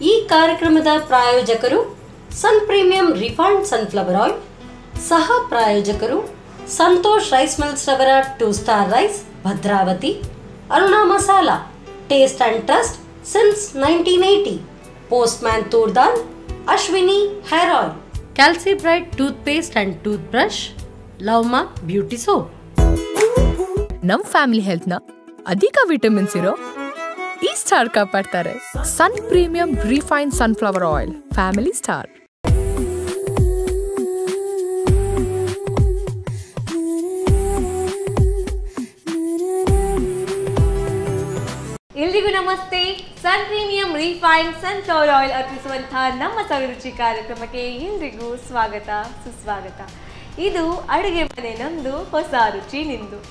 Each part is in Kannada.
ಈ ಕಾರ್ಯಕ್ರಮದ ಪ್ರಾಯೋಜಕರು ಸನ್ ಪ್ರೀಮಿಯಂ ರಿಫೈನ್ಡ್ ಸನ್ಫ್ಲವರ್ ಆಯಿಲ್, ಸಹ ಪ್ರಾಯೋಜಕರು ಸಂತೋಷ್ ರೈಸ್ ಮಿಲ್ಸ್ ರವರ 2 star rice Bhadravati, Aruna masala taste and trust since 1980, postman toor dal, Ashwini hair oil, Calci Bright toothpaste and toothbrush, ಲವ್ಮಾ ಬ್ಯೂಟಿ ಸೋಪ್. ನಮ್ ಫ್ಯಾಮಿಲಿ ಹೆಲ್ತ್ ನ ಅಧಿಕ ವಿಟಮಿನ್ಸ್ ಇರೋ ಈ ಸ್ಟಾರ್ ಕಾಪಾಡ್ತಾರೆ. ಸನ್ premium refined sunflower oil, family star. ಎಲ್ರಿಗೂ ನಮಸ್ತೆ. Sun premium refined sunflower oil ಅರ್ಪಿಸುವಂತಹ ನಮ್ಮ ಸವಿರುಚಿ ಕಾರ್ಯಕ್ರಮಕ್ಕೆ ಎಲ್ರಿಗೂ ಸ್ವಾಗತ ಸುಸ್ವಾಗತ. ಇದು ಅಡುಗೆ ಮನೆ ನಮ್ದು, ಹೊಸ ರುಚಿ ನಿಂದು.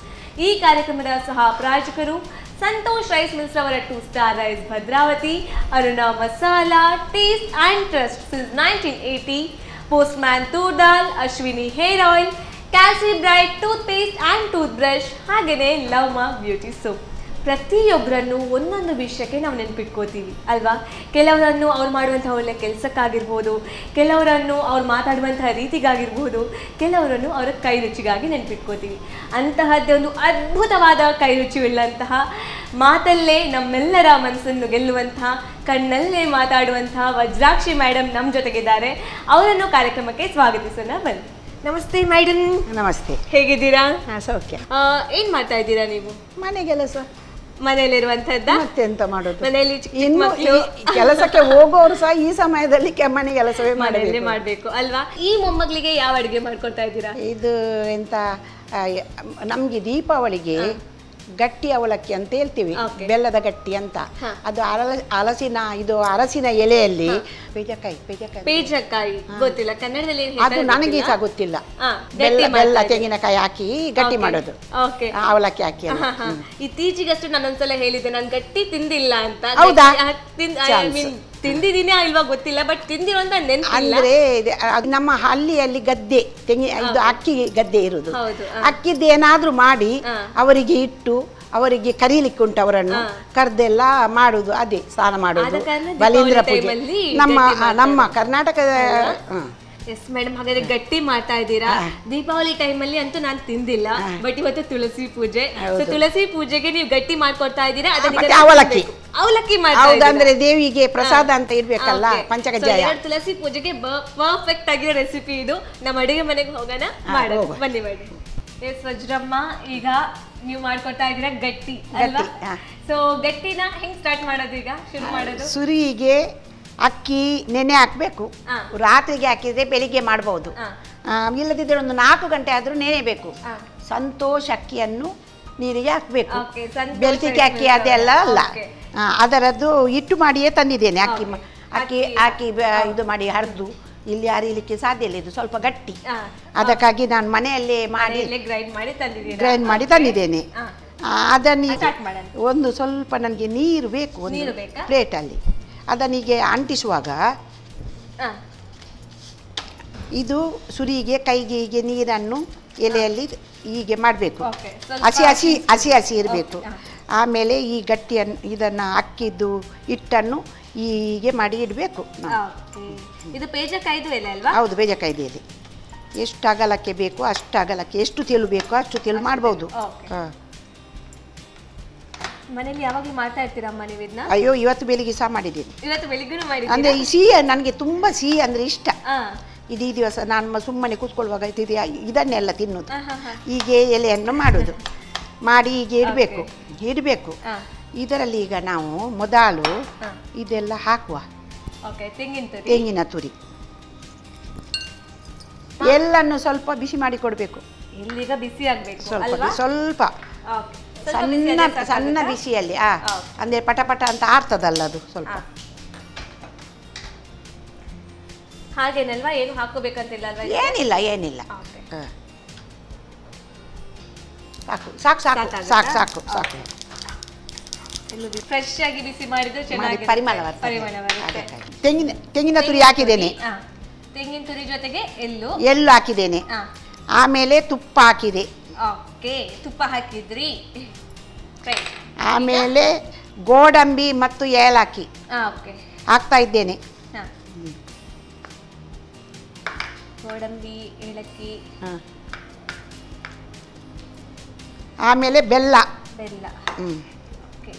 ಈ ಕಾರ್ಯಕ್ರಮದ ಸಹ ಪ್ರಾಯೋಜಕರು ಸಂತೋಷ್ ರೈಸ್ ಮಿಲ್ಸ್ ರವರ 2 star rice Bhadravati, Aruna masala taste and trust since 1980, postman toor dal, Ashwini hair oil, Calci Bright toothpaste and toothbrush, ಹಾಗೆಯೇ ಲವ್ಮಾ ಬ್ಯೂಟಿ ಸೋಪ್. ಪ್ರತಿಯೊಬ್ಬರನ್ನು ಒಂದೊಂದು ವಿಷಯಕ್ಕೆ ನಾವು ನೆನಪಿಟ್ಕೋತೀವಿ ಅಲ್ವಾ. ಕೆಲವರನ್ನು ಅವ್ರು ಮಾಡುವಂಥ ಒಳ್ಳೆಯ ಕೆಲಸಕ್ಕಾಗಿರ್ಬೋದು, ಕೆಲವರನ್ನು ಅವ್ರು ಮಾತಾಡುವಂತಹ ರೀತಿಗಾಗಿರ್ಬೋದು, ಕೆಲವರನ್ನು ಅವರ ಕೈ ರುಚಿಗಾಗಿ ನೆನಪಿಟ್ಕೋತೀವಿ. ಅಂತಹದ್ದೇ ಒಂದು ಅದ್ಭುತವಾದ ಕೈ ರುಚಿಯುಳ್ಳಂತಹ, ಮಾತಲ್ಲೇ ನಮ್ಮೆಲ್ಲರ ಮನಸ್ಸನ್ನು ಗೆಲ್ಲುವಂತಹ, ಕಣ್ಣಲ್ಲೇ ಮಾತಾಡುವಂತಹ ವಜ್ರಾಕ್ಷಿ ಮೇಡಮ್ ನಮ್ಮ ಜೊತೆಗಿದ್ದಾರೆ. ಅವರನ್ನು ಕಾರ್ಯಕ್ರಮಕ್ಕೆ ಸ್ವಾಗತಿಸೋಣ ಬನ್ನಿ. ನಮಸ್ತೆ ಮೇಡಮ್. ನಮಸ್ತೆ. ಹೇಗಿದ್ದೀರಾ? ಸೌಖ್ಯ. ಏನು ಮಾಡ್ತಾ ಇದ್ದೀರಾ ನೀವು? ಮನೆ ಕೆಲಸ. ಮನೆಯಲ್ಲಿರುವಂತದ್ದ? ಮತ್ತೆ ಎಂತ ಮಾಡೋದು, ಮನೆಯಲ್ಲಿ ಇನ್ನು ಕೆಲಸಕ್ಕೆ ಹೋಗೋರು ಸಹ ಈ ಸಮಯದಲ್ಲಿ ಮನೆ ಕೆಲಸವೇ ಮಾಡಬೇಕು ಅಲ್ವಾ. ಈ ಮೊಮ್ಮಗಳಿಗೆ ಯಾವ ಅಡುಗೆ ಮಾಡ್ಕೊಡ್ತಾ ಇದ್ದೀರಾ? ಇದು ಎಂತ, ನಮ್ಗೆ ದೀಪಾವಳಿಗೆ ಗಟ್ಟಿ ಅವಲಕ್ಕಿ ಅಂತ ಹೇಳ್ತೀವಿ, ಬೆಲ್ಲದ ಗಟ್ಟಿ ಅಂತ. ಅದು ಅರಸಿನ ಎಲೆಯಲ್ಲಿ ಪೇಜಕಾಯಿ ಗೊತ್ತಿಲ್ಲ ಕನ್ನಡದಲ್ಲಿ, ಅದು ನನಗೆ ಸಹ ಗೊತ್ತಿಲ್ಲ. ಬೆಲ್ಲ ತೆಂಗಿನಕಾಯಿ ಹಾಕಿ ಗಟ್ಟಿ ಮಾಡೋದು, ಅವಲಕ್ಕಿ ಹಾಕಿ. ಇತ್ತೀಚೆಗಷ್ಟು ನಾನೊಂದ್ಸಲ ಹೇಳಿದ್ದೆ ನಾನು ಗಟ್ಟಿ ತಿಂದಿಲ್ಲ ಅಂತ. ಹೌದಾ? ತಿಂದಿದ್ದೀನಾ ಇಲ್ವಾ ಗೊತ್ತಿಲ್ಲ, ಬಟ್ ತಿಂದಿರೋ ಅಂತ ನೆನಪಿಲ್ಲ. ಅಂದ್ರೆ ನಮ್ಮ ಹಳ್ಳಿಯಲ್ಲಿ ಗದ್ದೆ ಇದು ಅಕ್ಕಿ ಗದ್ದೆ ಇರುದು. ಅಕ್ಕಿದ್ದು ಏನಾದ್ರೂ ಮಾಡಿ ಅವರಿಗೆ ಇಟ್ಟು ಅವರಿಗೆ ಕರೀಲಿಕ್ಕೆ ಉಂಟು, ಅವರನ್ನು ಕರ್ದೆಲ್ಲ ಮಾಡುದು, ಅದೇ ಸ್ನಾನ ಮಾಡುದು ಬಲೀಂದ್ರ ಪೂಜೆ ನಮ್ಮ ಕರ್ನಾಟಕದ. ಎಸ್ ಮೇಡಮ್, ಹಾಗಾದ್ರೆ ಗಟ್ಟಿ ಮಾಡ್ತಾ ಇದ್ದೀರಾ. ದೀಪಾವಳಿ ಟೈಮಲ್ಲಿ ಅಂತೂ ನಾನು ತಿಂದಿಲ್ಲ, ಬಟ್ ಇವತ್ತು ತುಳಸಿ ಪೂಜೆ. ಸೊ ತುಳಸಿ ಪೂಜೆಗೆ ನೀವು ಗಟ್ಟಿ ಮಾಡ್ಕೊಡ್ತಾ ಇದ್ದೀರಾ. ಅವಲಕ್ಕಿ ಅಂದ್ರೆ ದೇವಿಗೆ ಪ್ರಸಾದ ಅಂತ ಇರ್ಬೇಕಲ್ಲ, ಪಂಚಕಜ್ಜಾಯ. ತುಳಸಿ ಪೂಜೆಗೆ ಪರ್ಫೆಕ್ಟ್ ಆಗಿರೋ ರೆಸಿಪಿ ಇದು. ನಮ್ಮ ಅಡುಗೆ ಮನೆಗೆ ಹೋಗೋಣ, ಮಾಡೋಣ ಬನ್ನಿ ಮಾಡಿ. ಎಸ್ ವಜ್ರಮ್ಮ, ಈಗ ನೀವು ಮಾಡ್ಕೊಡ್ತಾ ಇದ್ದೀರಾ ಗಟ್ಟಿ ಅಲ್ವಾ. ಸೊ ಗಟ್ಟಿನ ಹೆಂಗ್ ಸ್ಟಾರ್ಟ್ ಮಾಡೋದು, ಈಗ ಶುರು ಮಾಡೋದು? ಸುರಿಗೆ ಅಕ್ಕಿ ನೆನೆ ಹಾಕ್ಬೇಕು. ರಾತ್ರಿಗೆ ಹಾಕಿದ್ರೆ ಬೆಳಿಗ್ಗೆ ಮಾಡಬಹುದು, ಇಲ್ಲದಿದ್ರೆ ಒಂದು 4 ಗಂಟೆ ಆದ್ರೂ ನೆನೆಬೇಕು. ಸಂತೋಷ್ ಅಕ್ಕಿಯನ್ನು ನೀರಿಗೆ ಹಾಕ್ಬೇಕು, ಬೆಳ್ತಿಗೆ ಅಕ್ಕಿ ಅದೆಲ್ಲ ಅಲ್ಲ. ಅದರದ್ದು ಹಿಟ್ಟು ಮಾಡಿಯೇ ತಂದಿದ್ದೇನೆ. ಅಕ್ಕಿ ಹಾಕಿ ಇದು ಮಾಡಿ ಹರಿದು ಇಲ್ಲಿ ಅರಿಲಿಕ್ಕೆ ಸಾಧ್ಯ ಇಲ್ಲ, ಇದು ಸ್ವಲ್ಪ ಗಟ್ಟಿ. ಅದಕ್ಕಾಗಿ ನಾನು ಮನೆಯಲ್ಲೇ ಗ್ರೈಂಡ್ ಮಾಡಿ ತಂದಿದ್ದೇನೆ. ಅದನ್ನು ಒಂದು ಸ್ವಲ್ಪ ನನಗೆ ನೀರು ಬೇಕು, ಒಂದು ಪ್ಲೇಟಲ್ಲಿ. ಅದನ್ನೀಗೆ ಅಂಟಿಸುವಾಗ ಇದು ಸುರಿಗೆ ಕೈಗೆ ಹೀಗೆ ನೀರನ್ನು ಎಲೆಯಲ್ಲಿ ಹೀಗೆ ಮಾಡಬೇಕು, ಹಸಿ ಇರಬೇಕು. ಆಮೇಲೆ ಈ ಗಟ್ಟಿಯನ್ನು ಇದನ್ನು ಅಕ್ಕಿದ್ದು ಹಿಟ್ಟನ್ನು ಹೀಗೆ ಮಾಡಿ ಇಡಬೇಕು. ಇದು ಪೇಜಕಾಯಿದು ಎಲೆ ಅಲ್ವಾ? ಹೌದು, ಪೇಜಕಾಯಿದು ಎಲೆ. ಎಷ್ಟು ಅಗಲಕ್ಕೆ ಬೇಕು ಅಷ್ಟು ಅಗಲಕ್ಕೆ, ಎಷ್ಟು ತೆಳು ಬೇಕೋ ಅಷ್ಟು ತೆಳು ಮಾಡ್ಬೋದು. ಮನೇಲಿ ಯಾವಾಗಲೂ ಮಾಡ್ತಾ ಇರ್ತೀರಮ್ಮ ನೀವು ಇದನ್ನ? ಅಯ್ಯೋ, ಇವತ್ತು ಬೆಳಿಗ್ಗೆ ಸಹ ಮಾಡಿದ್ದೀನಿ. ಇವತ್ತು ಬೆಳಿಗ್ಗೆನೂ ಮಾಡಿದ್ದೀನಿ. ಅಂದ್ರೆ ಈ ಸಿಹಿ ನನಗೆ ತುಂಬಾ ಸಿಹಿ ಅಂದ್ರೆ ಇಷ್ಟ. ಈ ದಿವಸ ನಾನು ಸುಮ್ಮನೆ ಕೂತ್ಕೊಳ್ಳುವಾಗ ಇದನ್ನೆಲ್ಲ ತಿನ್ನೋದು. ಹೀಗೆ ಎಲೆಯನ್ನು ಮಾಡುದು, ಮಾಡಿ ಹೀಗೆ ಇಡಬೇಕು. ಇದರಲ್ಲಿ ಈಗ ನಾವು ಮೊದಲು ಇದೆಲ್ಲ ಹಾಕುವ. ತೆಂಗಿನ ತುರಿ ಎಲ್ಲನ್ನು ಸ್ವಲ್ಪ ಬಿಸಿ ಮಾಡಿ ಕೊಡಬೇಕು. ಬಿಸಿ ಆಗ್ಬೇಕು ಸ್ವಲ್ಪ ಸಣ್ಣ ಬಿಸಿಯಲ್ಲಿ. ಅಂದ್ರೆ ಪಟ ಅಂತ ಆರ್ತದಲ್ಲ ಅದು ಸ್ವಲ್ಪ. ಹಾಗೇನಲ್ವಾ, ಏನು ಹಾಕೋಬೇಕಂತಿಲ್ಲ ಅಲ್ವಾ? ಏನಿಲ್ಲ. ಸಾಕು. ಫ್ರೆಶ್ ಆಗಿ ಬಿಸಿ ಮಾಡಿದ್ರೆ ಚೆನ್ನಾಗಿ ಪರಿಮಳ ಬರ್ತದೆ. ತೆಂಗಿನ ತುರಿ ಹಾಕಿದ್ದೇನೆ, ತೆಂಗಿನ ತುರಿ ಜೊತೆಗೆ ಎಳ್ಳು ಹಾಕಿದ್ದೇನೆ. ಆಮೇಲೆ ತುಪ್ಪ ಹಾಕಿದೆ. ತುಪ್ಪ ಹಾಕಿದ್ರಿ. ಆಮೇಲೆ ಗೋಡಂಬಿ ಮತ್ತು ಏಲಕ್ಕಿ ಹಾಕ್ತಾ ಇದ್ದೇನೆ. ಹಾ. ಗೋಡಂಬಿ, ಏಲಕ್ಕಿ, ಆಮೇಲೆ ಬೆಲ್ಲ. ಬೆಲ್ಲ.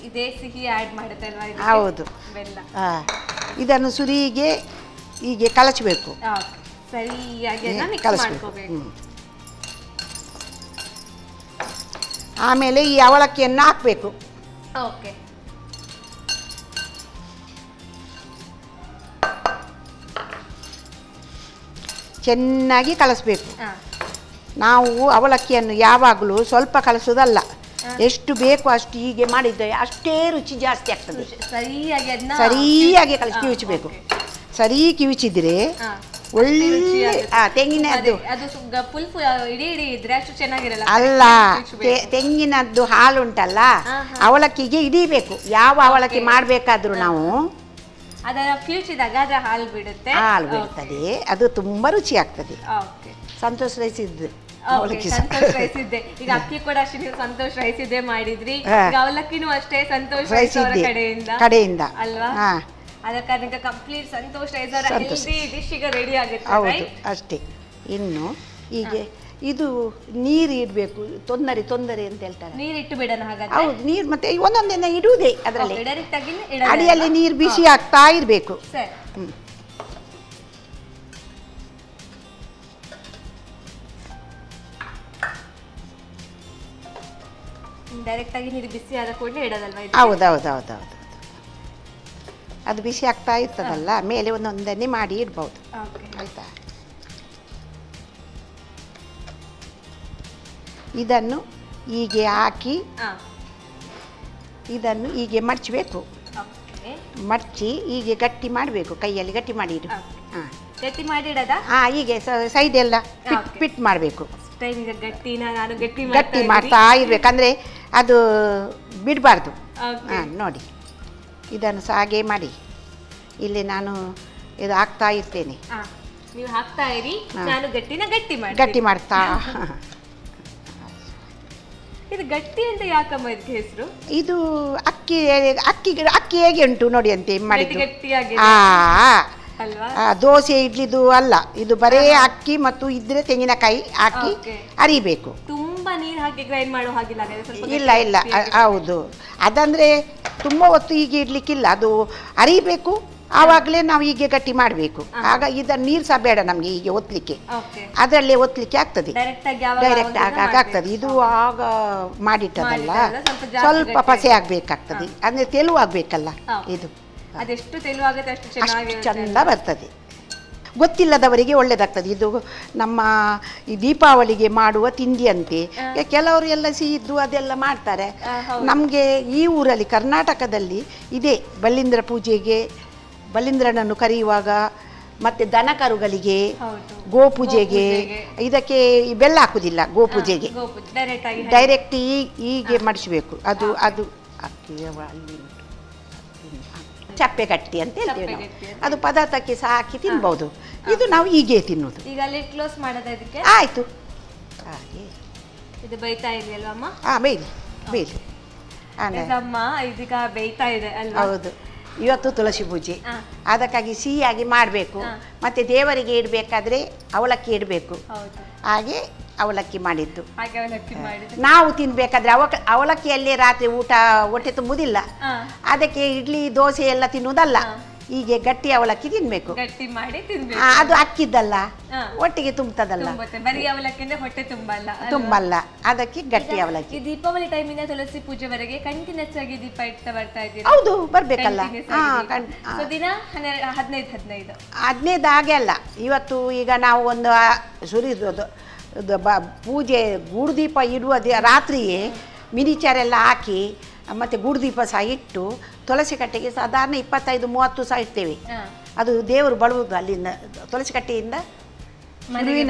ಇದೇ ಸಿಹಿ ಆ್ಯಡ್ ಮಾಡುತ್ತೆ ಅಲ್ವಾ? ಹೌದು, ಬೆಲ್ಲ. ಇದನ್ನು ಸುರಿಗೆ ಹೀಗೆ ಕಲಚಬೇಕು, ಸರಿಯಾಗಿ ಮಿಕ್ಸ್ ಮಾಡ್ಕೋಬೇಕು. ಆಮೇಲೆ ಈ ಅವಲಕ್ಕಿಯನ್ನು ಹಾಕಬೇಕು. ಓಕೆ. ಚೆನ್ನಾಗಿ ಕಲಸಬೇಕು. ನಾವು ಅವಲಕ್ಕಿಯನ್ನು ಯಾವಾಗಲೂ ಸ್ವಲ್ಪ ಕಲಸೋದಲ್ಲ, ಎಷ್ಟು ಬೇಕು ಅಷ್ಟು ಹೀಗೆ ಮಾಡಿದ್ದೆ ಅಷ್ಟೇ ರುಚಿ ಜಾಸ್ತಿ ಆಗ್ತದೆ. ಸರಿಯಾಗಿ ಕಿವುಚಬೇಕು. ಸರಿ ಕಿವುಚಿದ್ರೆ ಒಳ್ಳೆ ತೆಂಗಿನದ್ದು ಅಲ್ಲ, ತೆಂಗಿನದ್ದು ಹಾಲುಂಟಲ್ಲ ಅವಲಕ್ಕಿಗೆ ಹಿಡಿಬೇಕು. ಯಾವ ಅವಲಕ್ಕಿ ಮಾಡಬೇಕಾದ್ರೂ ನಾವು ಹಾಲು ಬಿಡುತ್ತೆ, ಹಾಲು ಬಿಡ್ತದೆ, ಅದು ತುಂಬಾ ರುಚಿ ಆಗ್ತದೆ. ಸಂತೋಷ್ ರೈಸ್ ಇದ್ದು ಸಂತೋಷ್ ರೈಸ್ ಇದ್ದೆ, ಈಗ ಅಕ್ಕಿ ಕೂಡ ಅಷ್ಟೇ ನೀವು ಸಂತೋಷ್ ರೈಸ್ ಇದ್ದೇ ಮಾಡಿದ್ರಿ, ಅವಲಕ್ಕಿನೂ ಅಷ್ಟೇ ಸಂತೋಷ್ ರೈಸ್ ಅವರ ಕಡೆಯಿಂದ ಅಲ್ವಾ? ಅದ ಕಾರಣಕ್ಕೆ ಕಂಪ್ಲೀಟ್ ಸಂತೋಷ್ ರೈಸ್ ಅವರ ಹೆಲ್ದಿ ಡಿಶ್ ಈಗ ರೆಡಿ ಆಗುತ್ತೆ. ಹೌದು, ಅಷ್ಟೇ. ಇನ್ನು ಹೀಗೆ ಇದು ನೀರು ಇಡಬೇಕು, ತೊಂದರೆ ಅಂತ ಹೇಳ್ತಾರೆ. ನೀರು ಇಟ್ಟು ಬಿಡೋಣ ಹಾಗಾದ್ರೆ? ಹೌದು, ನೀರು ಮತ್ತೆ ಒಂದೊಂದಿನ ಇಡುವುದೇ ಅದರಲ್ಲಿ, ಡೈರೆಕ್ಟ್ ಆಗಿ ಅಡಿಯಲ್ಲಿ ನೀರು ಬಿಸಿ ಆಗ್ತಾ ಇರಬೇಕು. ಡೈರೆಕ್ಟ್ ಆಗಿ ನೀರು ಬಿಸಿ ಆದ ಕೂಡಲೇ ಇಡೋದಲ್ವಾ? ಹೌದೌದೌದೌದು, ಅದು ಬಿಸಿ ಆಗ್ತಾ ಇರ್ತದಲ್ಲ, ಮೇಲೆ ಒಂದೊಂದನ್ನೇ ಮಾಡಿ ಇಡ್ಬೋದು. ಆಯ್ತಾ? ಇದನ್ನು ಹೀಗೆ ಹಾಕಿ ಇದನ್ನು ಹೀಗೆ ಮಡಚಬೇಕು. ಮಡಚಿ ಹೀಗೆ ಗಟ್ಟಿ ಮಾಡಬೇಕು, ಕೈಯಲ್ಲಿ ಗಟ್ಟಿ ಮಾಡಿ ಇಡು. ಗಟ್ಟಿ ಮಾಡಿ ಇಡೋದಾ? ಹೀಗೆ ಸೈಡ್ ಎಲ್ಲ ಫಿಟ್ ಮಾಡಬೇಕು. ಗಟ್ಟಿ ಮಾಡ್ತಾ ಇರ್ಬೇಕಂದ್ರೆ ಅದು ಬಿಡಬಾರ್ದು. ನೋಡಿ, ಇದನ್ನು ಸಹ ಹಾಗೆ ಮಾಡಿ. ಇಲ್ಲಿ ನಾನು ಇದು ಹಾಕ್ತಾ ಇರ್ತೇನೆ, ನೀವು ಹಾಕ್ತಾ ಇರಿ, ನಾನು ಗಟ್ಟಿ ಮಾಡ್ತಾ. ಇದು ಗಟ್ಟಿ ಅಂತ ಯಾಕಮ್ಮ ಇದಕ್ಕೆ ಹೆಸರು? ಇದು ಅಕ್ಕಿ ಅಕ್ಕಿ ಹೇಗೆ ಉಂಟು ನೋಡಿ ಅಂತ ಮಾಡಿದ್ದು. ದೋಸೆ ಇಡ್ಲಿದು ಅಲ್ಲ, ಇದು ಬರೇ ಅಕ್ಕಿ ಮತ್ತು ಇದ್ರೆ ತೆಂಗಿನಕಾಯಿ ಹಾಕಿ ಅರಿಬೇಕು. ತುಂಬಾ ನೀರು ಹಾಕಿ ಗ್ರೈಂಡ್ ಮಾಡೋ ಹಾಗಿಲ್ಲ? ಇಲ್ಲ, ಹೌದು. ಅದಂದ್ರೆ ತುಂಬಾ ಹೊತ್ತು ಹೀಗೆ ಇಡ್ಲಿಕ್ಕಿಲ್ಲ, ಅದು ಅರಿಬೇಕು. ಆವಾಗಲೇ ನಾವು ಹೀಗೆ ಗಟ್ಟಿ ಮಾಡಬೇಕು. ಆಗ ಇದನ್ನು ನೀರು ಸಹ ಬೇಡ ನಮಗೆ ಹೀಗೆ ಒತ್ತಲಿಕ್ಕೆ, ಅದರಲ್ಲೇ ಒತ್ತಲಿಕ್ಕೆ ಆಗ್ತದೆ, ಡೈರೆಕ್ಟ್ ಆಗ್ತದೆ. ಇದು ಆಗ ಮಾಡಿಟ್ಟದಲ್ಲ, ಸ್ವಲ್ಪ ಪಸೆ ಆಗ್ಬೇಕಾಗ್ತದೆ, ಅಂದ್ರೆ ತೆಳುವಾಗಬೇಕಲ್ಲ. ಇದು ಅದೆಷ್ಟು ತೆಳುವಾಗುತ್ತೆ ಅಷ್ಟು ಚಂದ ಬರ್ತದೆ. ಗೊತ್ತಿಲ್ಲದವರಿಗೆ ಒಳ್ಳೇದಾಗ್ತದೆ. ಇದು ನಮ್ಮ ಈ ದೀಪಾವಳಿಗೆ ಮಾಡುವ ತಿಂಡಿ ಅಂತೆ. ಕೆಲವರು ಎಲ್ಲ ಸಿಹಿದ್ದು ಅದೆಲ್ಲ ಮಾಡ್ತಾರೆ. ನಮಗೆ ಈ ಊರಲ್ಲಿ ಕರ್ನಾಟಕದಲ್ಲಿ ಇದೆ. ಬಲಿಂದ್ರ ಪೂಜೆಗೆ ಬಲಿಂದ್ರನನ್ನು ಕರೆಯುವಾಗ, ಮತ್ತೆ ದನ ಕರುಗಳಿಗೆ, ಗೋಪೂಜೆಗೆ ಇದಕ್ಕೆ ಬೆಲ್ಲ ಹಾಕುದಿಲ್ಲ. ಗೋಪೂಜೆಗೆ ಡೈರೆಕ್ಟ್ ಹೀಗೆ ಮಡಿಸಬೇಕು. ಅದು ಅಲ್ಲಿ ಚಪ್ಪೆ ಗಟ್ಟಿ ಅಂತ ಹೇಳ್ತೇವೆ ನಾವು. ಅದು ಪದಾರ್ಥಕ್ಕೆ ಸಹ ಹಾಕಿ ತಿನ್ಬಹುದು. ಇದು ನಾವು ಹೀಗೆ ತಿನ್ನುವುದು. ಈಗ ಅಲ್ಲಿ ಕ್ಲೋಸ್ ಮಾಡೋದು ಅದಕ್ಕೆ ಆಯ್ತು. ಹಾಗೆ ಇದು ಬೇಯ್ತಾ ಇದೆ ಅಲ್ವಾ? ಬೇಯ್ಲಿ ಅಮ್ಮ, ಇದೀಗ ಬೇಯ್ತಾ ಇದೆ ಅಲ್ವಾ? ಹೌದು. ಇವತ್ತು ತುಳಸಿ ಪೂಜೆ, ಅದಕ್ಕಾಗಿ ಸಿಹಿಯಾಗಿ ಮಾಡಬೇಕು. ಮತ್ತೆ ದೇವರಿಗೆ ಇಡಬೇಕಾದ್ರೆ ಅವಲಕ್ಕಿ ಇಡಬೇಕು. ಹಾಗೆ ಅವಲಕ್ಕಿ ಮಾಡಿದ್ದು. ನಾವು ತಿನ್ಬೇಕಾದ್ರೆ ಅವಲಕ್ಕಿಯಲ್ಲೇ ರಾತ್ರಿ ಊಟ ಹೊಟ್ಟೆ ತುಂಬುವುದಿಲ್ಲ. ಅದಕ್ಕೆ ಇಡ್ಲಿ ದೋಸೆ ಎಲ್ಲ ತಿನ್ನುವುದಲ್ಲ, ಹೀಗೆ ಗಟ್ಟಿ ಅವಲಕ್ಕಿ ತಿನ್ಬೇಕು. ಗಟ್ಟಿ ಮಾಡಿ ತಿನ್ಬೇಕು. ಅದು ಅಕ್ಕಿದ್ದಲ್ಲ, ಒಟ್ಟಿಗೆ ತುಂಬುತ್ತದಲ್ಲ, ಬರೀ ಅವಲಕ್ಕಿ ಹೊಟ್ಟೆ ತುಂಬಲ್ಲ. ಅದಕ್ಕೆ ಗಟ್ಟಿ ಅವಲಕ್ಕಿ. ದೀಪಾವಳಿ ಟೈಮಿಂದ ತುಳಸಿ ಪೂಜೆವರೆಗೆ ಕಂಟಿನ್ಯೂಸ್ ಆಗಿ ದೀಪ ಇಡ್ತಾ ಬರ್ತಾ ಇದ್ದೀರಾ? ಹೌದು, ಬರ್ಬೇಕಲ್ಲ. ದಿನ 15 ಹಾಗೆ ಅಲ್ಲ. ಇವತ್ತು ಈಗ ನಾವು ಒಂದು ಸುರಿಸೋದು ಪೂಜೆ ಗೂಡುದೀಪ ಇಡುವ ರಾತ್ರಿಯೇ ಮಿನಿಚರೆಲ್ಲ ಹಾಕಿ ಮತ್ತು ಗೂಡುದೀಪ ಸಹ ಇಟ್ಟು ತುಳಸಿ ಕಟ್ಟೆಗೆ ಸಾಧಾರಣ 25-30 ಸಹ ಇಡ್ತೇವೆ. ಅದು ದೇವರು ಬಳುವುದು ಅಲ್ಲಿಂದ ತುಳಸಿ ಕಟ್ಟೆಯಿಂದ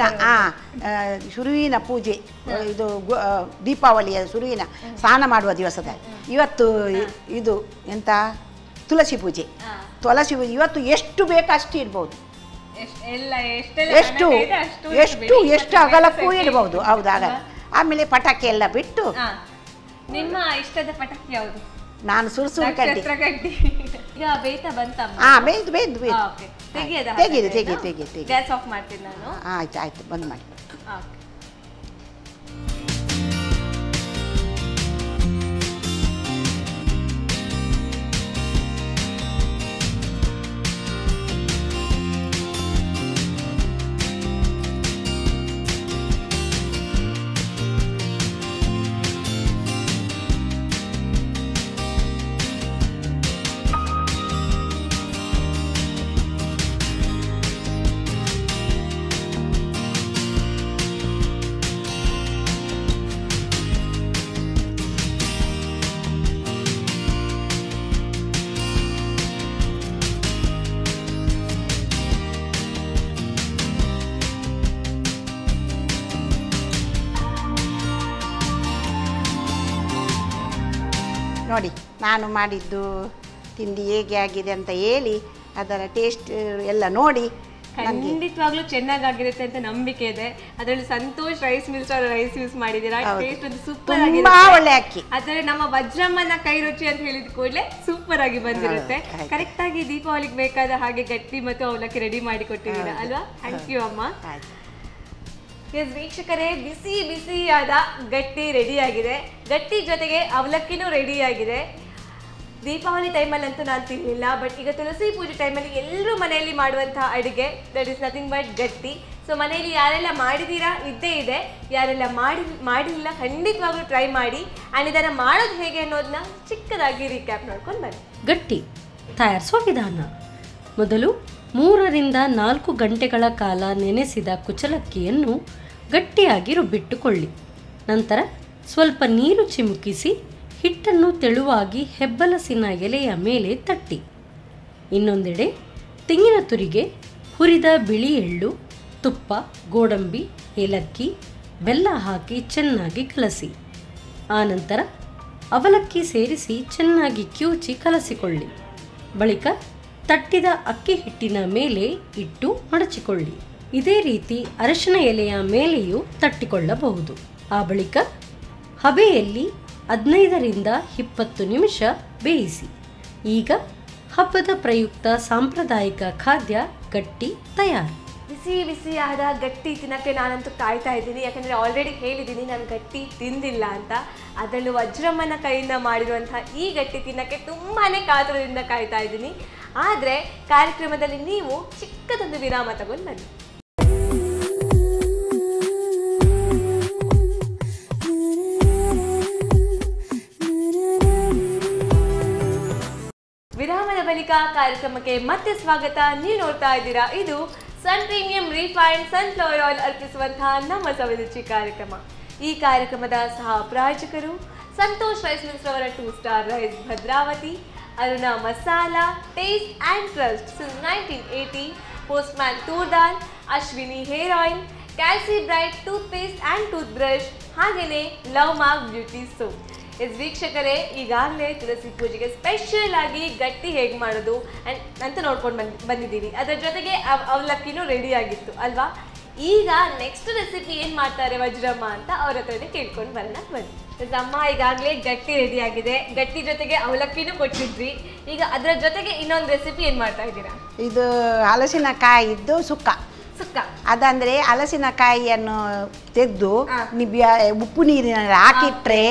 ಶುರುವಿನ ಪೂಜೆ. ಇದು ದೀಪಾವಳಿಯ ಶುರುವಿನ ಸ್ನಾನ ಮಾಡುವ ದಿವಸದ ಇವತ್ತು ಇದು ಎಂತ ತುಳಸಿ ಪೂಜೆ. ಇವತ್ತು ಎಷ್ಟು ಬೇಕು ಅಷ್ಟು ಇಡ್ಬೋದು, ಎಷ್ಟು ಅಗಲಕ್ಕೂ ಇಡಬಹುದು. ಹೌದು, ಆಗಲ್ಲ. ಆಮೇಲೆ ಪಟಾಕಿ ಎಲ್ಲ ಬಿಟ್ಟು. ನಿಮ್ಮ ಇಷ್ಟದ ಪಟಾಕಿ ಯಾವುದು? ನಾನು ಸುರ್ಸುರು ಕಡ್ಡಿ. ಈಗ ಬೇಯ್ತಾ ಬಂತಮ್ಮ? ಬೇಯ್ದು ಬೇಯ್ದು ಬೇಯ್ದು. ತೆಗೀರಿ. ಗ್ಯಾಸ್ ಆಫ್ ಮಾಡ್ತೀನಿ ನಾನು. ಆಯ್ತು ಬಂದ್ ಮಾಡಿ. ನೋಡಿ ನಾನು ಮಾಡಿದ್ದು ತಿಂಡಿ ಹೇಗೆ ಆಗಿದೆ ಅಂತ ಹೇಳಿ ಅದರ ಟೇಸ್ಟ್ ಎಲ್ಲ ನೋಡಿ ಖಂಡಿತವಾಗ್ಲೂ ಚೆನ್ನಾಗಿರುತ್ತೆ ಅಂತ ನಂಬಿಕೆ ಇದೆ. ಅದರಲ್ಲಿ ಸಂತೋಷ್ ರೈಸ್ ಮಿಲ್ಸ್ ಅವರ ರೈಸ್ ಯೂಸ್ ಮಾಡಿದ್ದೀರಾ. ಟೇಸ್ಟ್ ಒಂದು ಸೂಪರ್ ಆಗಿದೆ. ಒಳ್ಳೆ ಅಕ್ಕಿ. ಅದರಲ್ಲಿ ನಮ್ಮ ವಜ್ರಮ್ಮನ ಕೈ ರುಚಿ ಅಂತ ಹೇಳಿದ ಕೂಡಲೇ ಸೂಪರ್ ಆಗಿ ಬಂದಿರುತ್ತೆ. ಕರೆಕ್ಟ್ ಆಗಿ ದೀಪಾವಳಿಗೆ ಬೇಕಾದ ಹಾಗೆ ಗಟ್ಟಿ ಮತ್ತು ಅವಲಕ್ಕಿ ರೆಡಿ ಮಾಡಿ ಕೊಟ್ಟಿದ್ದೀರಾ ಅಲ್ವಾ? ಥ್ಯಾಂಕ್ ಯು ಅಮ್ಮ. ವೀಕ್ಷಕರೇ, ಬಿಸಿ ಬಿಸಿಯಾದ ಗಟ್ಟಿ ರೆಡಿ ಆಗಿದೆ. ಗಟ್ಟಿ ಜೊತೆಗೆ ಅವಲಕ್ಕಿನೂ ರೆಡಿ ಆಗಿದೆ. ದೀಪಾವಳಿ ಟೈಮಲ್ಲಂತೂ ನಾನು ತಿನ್ನಲಿಲ್ಲ, ಬಟ್ ಈಗ ತುಳಸಿ ಪೂಜೆ ಟೈಮಲ್ಲಿ ಎಲ್ಲರೂ ಮನೆಯಲ್ಲಿ ಮಾಡುವಂತಹ ಅಡುಗೆ ದಟ್ ಈಸ್ ನಥಿಂಗ್ ಬಟ್ ಗಟ್ಟಿ. ಸೊ ಮನೆಯಲ್ಲಿ ಯಾರೆಲ್ಲ ಮಾಡಿದ್ದೀರಾ ಇದ್ದೇ ಇದೆ, ಯಾರೆಲ್ಲ ಮಾಡಿಲ್ಲ ಖಂಡಿತವಾಗ್ಲೂ ಟ್ರೈ ಮಾಡಿ. ಆ್ಯಂಡ್ ಇದನ್ನು ಮಾಡೋದು ಹೇಗೆ ಅನ್ನೋದನ್ನ ಚಿಕ್ಕದಾಗಿ ರೀಕ್ಯಾಪ್ ನೋಡ್ಕೊಂಡು ಬನ್ನಿ. ಗಟ್ಟಿ ತಯಾರಿಸುವ ವಿಧಾನ: ಮೊದಲು 3 ರಿಂದ 4 ಗಂಟೆಗಳ ಕಾಲ ನೆನೆಸಿದ ಕುಚ್ಚಲಕ್ಕಿಯನ್ನು ಗಟ್ಟಿಯಾಗಿ ರುಬ್ಬಿಟ್ಟುಕೊಳ್ಳಿ. ನಂತರ ಸ್ವಲ್ಪ ನೀರು ಚಿಮುಕಿಸಿ ಹಿಟ್ಟನ್ನು ತೆಳುವಾಗಿ ಹೆಬ್ಬಲಸಿನ ಎಲೆಯ ಮೇಲೆ ತಟ್ಟಿ. ಇನ್ನೊಂದೆಡೆ ತೆಂಗಿನ ತುರಿಗೆ ಹುರಿದ ಬಿಳಿ ಎಳ್ಳು, ತುಪ್ಪ, ಗೋಡಂಬಿ, ಏಲಕ್ಕಿ, ಬೆಲ್ಲ ಹಾಕಿ ಚೆನ್ನಾಗಿ ಕಲಸಿ. ಆನಂತರ ಅವಲಕ್ಕಿ ಸೇರಿಸಿ ಚೆನ್ನಾಗಿ ಕಿವುಚಿ ಕಲಸಿಕೊಳ್ಳಿ. ಬಳಿಕ ತಟ್ಟಿದ ಅಕ್ಕಿ ಹಿಟ್ಟಿನ ಮೇಲೆ ಇಟ್ಟು ಮಡಚಿಕೊಳ್ಳಿ. ಇದೇ ರೀತಿ ಅರಶಿನ ಎಲೆಯ ಮೇಲೆಯೂ ತಟ್ಟಿಕೊಳ್ಳಬಹುದು. ಆ ಬಳಿಕ ಹಬೆಯಲ್ಲಿ 15 ರಿಂದ 20 ನಿಮಿಷ ಬೇಯಿಸಿ. ಈಗ ಹಬ್ಬದ ಪ್ರಯುಕ್ತ ಸಾಂಪ್ರದಾಯಿಕ ಖಾದ್ಯ ಗಟ್ಟಿ ತಯಾರು. ಬಿಸಿ ಬಿಸಿಯಾದ ಗಟ್ಟಿ ತಿನ್ನಕ್ಕೆ ನಾನಂತೂ ಕಾಯ್ತಾ ಇದ್ದೀನಿ. ಯಾಕಂದರೆ ಆಲ್ರೆಡಿ ಹೇಳಿದ್ದೀನಿ ನಾನು ಗಟ್ಟಿ ತಿಂದಿಲ್ಲ ಅಂತ. ಅದರಲ್ಲೂ ವಜ್ರಮ್ಮನ ಕೈಯಿಂದ ಮಾಡಿರುವಂತಹ ಈ ಗಟ್ಟಿ ತಿನ್ನಕ್ಕೆ ತುಂಬಾ ಕಾತುರದಿಂದ ಕಾಯ್ತಾ ಇದ್ದೀನಿ. ಆದರೆ ಕಾರ್ಯಕ್ರಮದಲ್ಲಿ ನೀವು ಚಿಕ್ಕದೊಂದು ವಿರಾಮ ತಗೊಂಡು ಬನ್ನಿ. ವಿರಾಮದ ಬಳಿಕ ಕಾರ್ಯಕ್ರಮಕ್ಕೆ ಮತ್ತೆ ಸ್ವಾಗತ. ನೀವು ನೋಡ್ತಾ ಇದ್ದೀರಾ ಇದು ಸನ್ ಪ್ರೀಮಿಯಂ ರಿಫೈನ್ಡ್ ಸನ್ಫ್ಲವರ್ ಆಯಿಲ್ ಅರ್ಪಿಸುವಂತಹ ನಮ್ಮ ಸವಿರುಚಿ ಕಾರ್ಯಕ್ರಮ. ಈ ಕಾರ್ಯಕ್ರಮದ ಸಹ ಪ್ರಾಯೋಜಕರು ಸಂತೋಷ್ ರೈಸ್ ಮಿಲ್ಸ್ ಅವರ 2 star rice Bhadravati, Aruna masala, taste and trust since 1980, postman toor dal, Ashwini hair oil, Calci Bright toothpaste and toothbrush, ಹಾಗೆಯೇ ಲವ್ ಮಾರ್ಕ್ ಬ್ಯೂಟಿ ಸೋಪ್. ವೀಕ್ಷಕರೇ, ಈಗಾಗಲೇ ತುಳಸಿ ಪೂಜೆಗೆ ಸ್ಪೆಷಲ್ ಆಗಿ ಗಟ್ಟಿ ಹೇಗೆ ಮಾಡೋದು ಅಂತ ನೋಡ್ಕೊಂಡು ಬಂದಿದ್ದೀವಿ. ಅದರ ಜೊತೆಗೆ ಅವಲಕ್ಕಿನೂ ರೆಡಿ ಆಗಿತ್ತು ಅಲ್ವಾ? ಈಗ ನೆಕ್ಸ್ಟ್ ರೆಸಿಪಿ ಏನು ಮಾಡ್ತಾರೆ ವಜ್ರಮ್ಮ ಅಂತ ಅವ್ರ ಹತ್ರನೇ ಕೇಳ್ಕೊಂಡು ಬರೋಣ ಬನ್ನಿ. ಅಮ್ಮ, ಈಗಾಗಲೇ ಗಟ್ಟಿ ರೆಡಿ ಆಗಿದೆ. ಗಟ್ಟಿ ಜೊತೆಗೆ ಅವಲಕ್ಕಿನೂ ಕೊಟ್ಟಿದ್ರಿ. ಈಗ ಅದರ ಜೊತೆಗೆ ಇನ್ನೊಂದು ರೆಸಿಪಿ ಏನು ಮಾಡ್ತಾ ಇದ್ದೀರಾ? ಇದು ಹಲಸಿನಕಾಯಿದ್ದು ಸುಕ್ಕ. ಅದಂದ್ರೆ ಹಲಸಿನಕಾಯಿಯನ್ನು ತೆಗೆದು ಉಪ್ಪು ನೀರಿನಲ್ಲಿ ಹಾಕಿಟ್ರೆ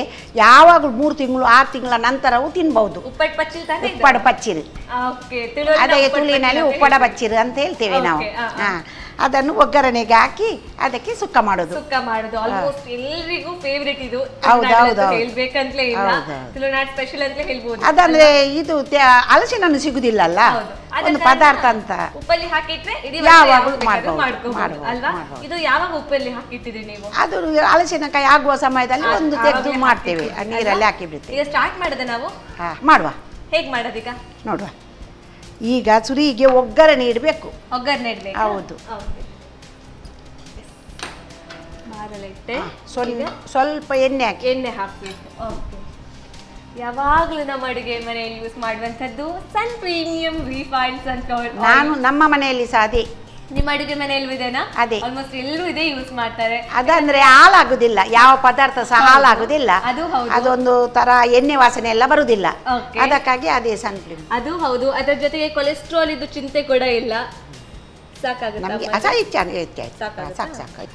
ಯಾವಾಗಲೂ 3 ತಿಂಗಳು 6 ತಿಂಗಳ ನಂತರವೂ ತಿನ್ಬಹುದು. ಉಪ್ಪಡ ಪಚ್ಚಿರು, ಅದೇ ತುಳಿನಲ್ಲಿ ಉಪ್ಪಡ ಪಚ್ಚಿರು ಅಂತ ಹೇಳ್ತೇವೆ ನಾವು. ಅದನ್ನು ಒಗ್ಗರಣೆಗೆ ಹಾಕಿ ಅದಕ್ಕೆ ಸುಕ್ಕ ಮಾಡೋದು. ಆಲ್ಮೋಸ್ಟ್ ಎಲ್ಲರಿಗೂ ಫೇವರಿಟ್ ಇದು. ಹೇಳ್ಬೇಕಂತಲೇ ಇಲ್ಲ, ತುಳುನಾಡು ಸ್ಪೆಷಲ್ ಅಂತ ಹೇಳ್ಬೋದು. ಅದಂದ್ರೆ ಇದು ಹಲಸಿನನ್ನು ಸಿಗುದಿಲ್ಲಲ್ಲ, ಒಂದು ಪದಾರ್ಥ ಅಂತ ಉಪ್ಪಲ್ಲಿ ಹಾಕಿಟ್ರೆ ಯಾವಾಗಲೂ ಅಲ್ವಾ? ಇದು ಯಾವಾಗ ಉಪ್ಪಲ್ಲಿ ಹಾಕಿಟ್ಟಿದ್ರಿ ನೀವು? ಅದು ಹಲಸಿನಕಾಯಿ ಆಗುವ ಸಮಯದಲ್ಲಿ ಒಂದು ತೆಗೆದು ಮಾಡ್ತೇವೆ, ನೀರಲ್ಲಿ ಹಾಕಿ ಬಿಡ್ತೇವೆ. ಈಗ ಸ್ಟಾರ್ಟ್ ಮಾಡೋದ ನಾವು? ಮಾಡುವ. ಹೇಗೆ ಮಾಡೋದೀಗ ನೋಡುವ. ಈಗ ಸುರಿಗೆ ಒಗ್ಗರಣೆ ಇಡಬೇಕು. ಒಗ್ಗರಣೆ ಇಡಬೇಕು. ಹೌದು. ಸ್ವಲ್ಪ ಎಣ್ಣೆ ಹಾಕಬೇಕು. ಯಾವಾಗಲೂ ನಮ್ಮ ಅಡುಗೆ ಮನೆಯಲ್ಲಿ ಯೂಸ್ ಮಾಡುವಂಥದ್ದು ಸನ್ ಪ್ರೀಮಿಯಂ ರಿಫೈನ್ಡ್ ಸನ್ಫ್ಲವರ್ ಆಯಿಲ್. ನಾನು ನಮ್ಮ ಮನೆಯಲ್ಲಿ ಸಹ ಅದೇ ನಿಮ್ಮ ಅಡುಗೆ ಮನೆಯಲ್ಲೂ ಇದೆನಾ? ಅದೇ. ಆಲ್ಮೋಸ್ಟ್ ಎಲ್ಲರೂ ಇದೇ ಯೂಸ್ ಮಾಡ್ತಾರೆ. ಅದಂದ್ರೆ ಹಾಳಾಗುದಿಲ್ಲ, ಯಾವ ಪದಾರ್ಥ ಸಹ ಹಾಳಾಗುದಿಲ್ಲ. ಅದು ಹೌದು. ಅದೊಂದು ತರ ಎಣ್ಣೆ ವಾಸನೆ ಎಲ್ಲ ಬರುದಿಲ್ಲ, Okay. ಅದಕ್ಕಾಗಿ ಅದೇ ಸನ್ಫ್ಲವರ್. ಅದು ಹೌದು. ಅದರ ಜೊತೆಗೆ ಕೊಲೆಸ್ಟ್ರಾಲ್ ಇದು ಚಿಂತೆ ಕೂಡ ಇಲ್ಲ. ಸಾಕಾಗುತ್ತೆ ನಮಗೆ ಸಾಕು ಸಾಕು.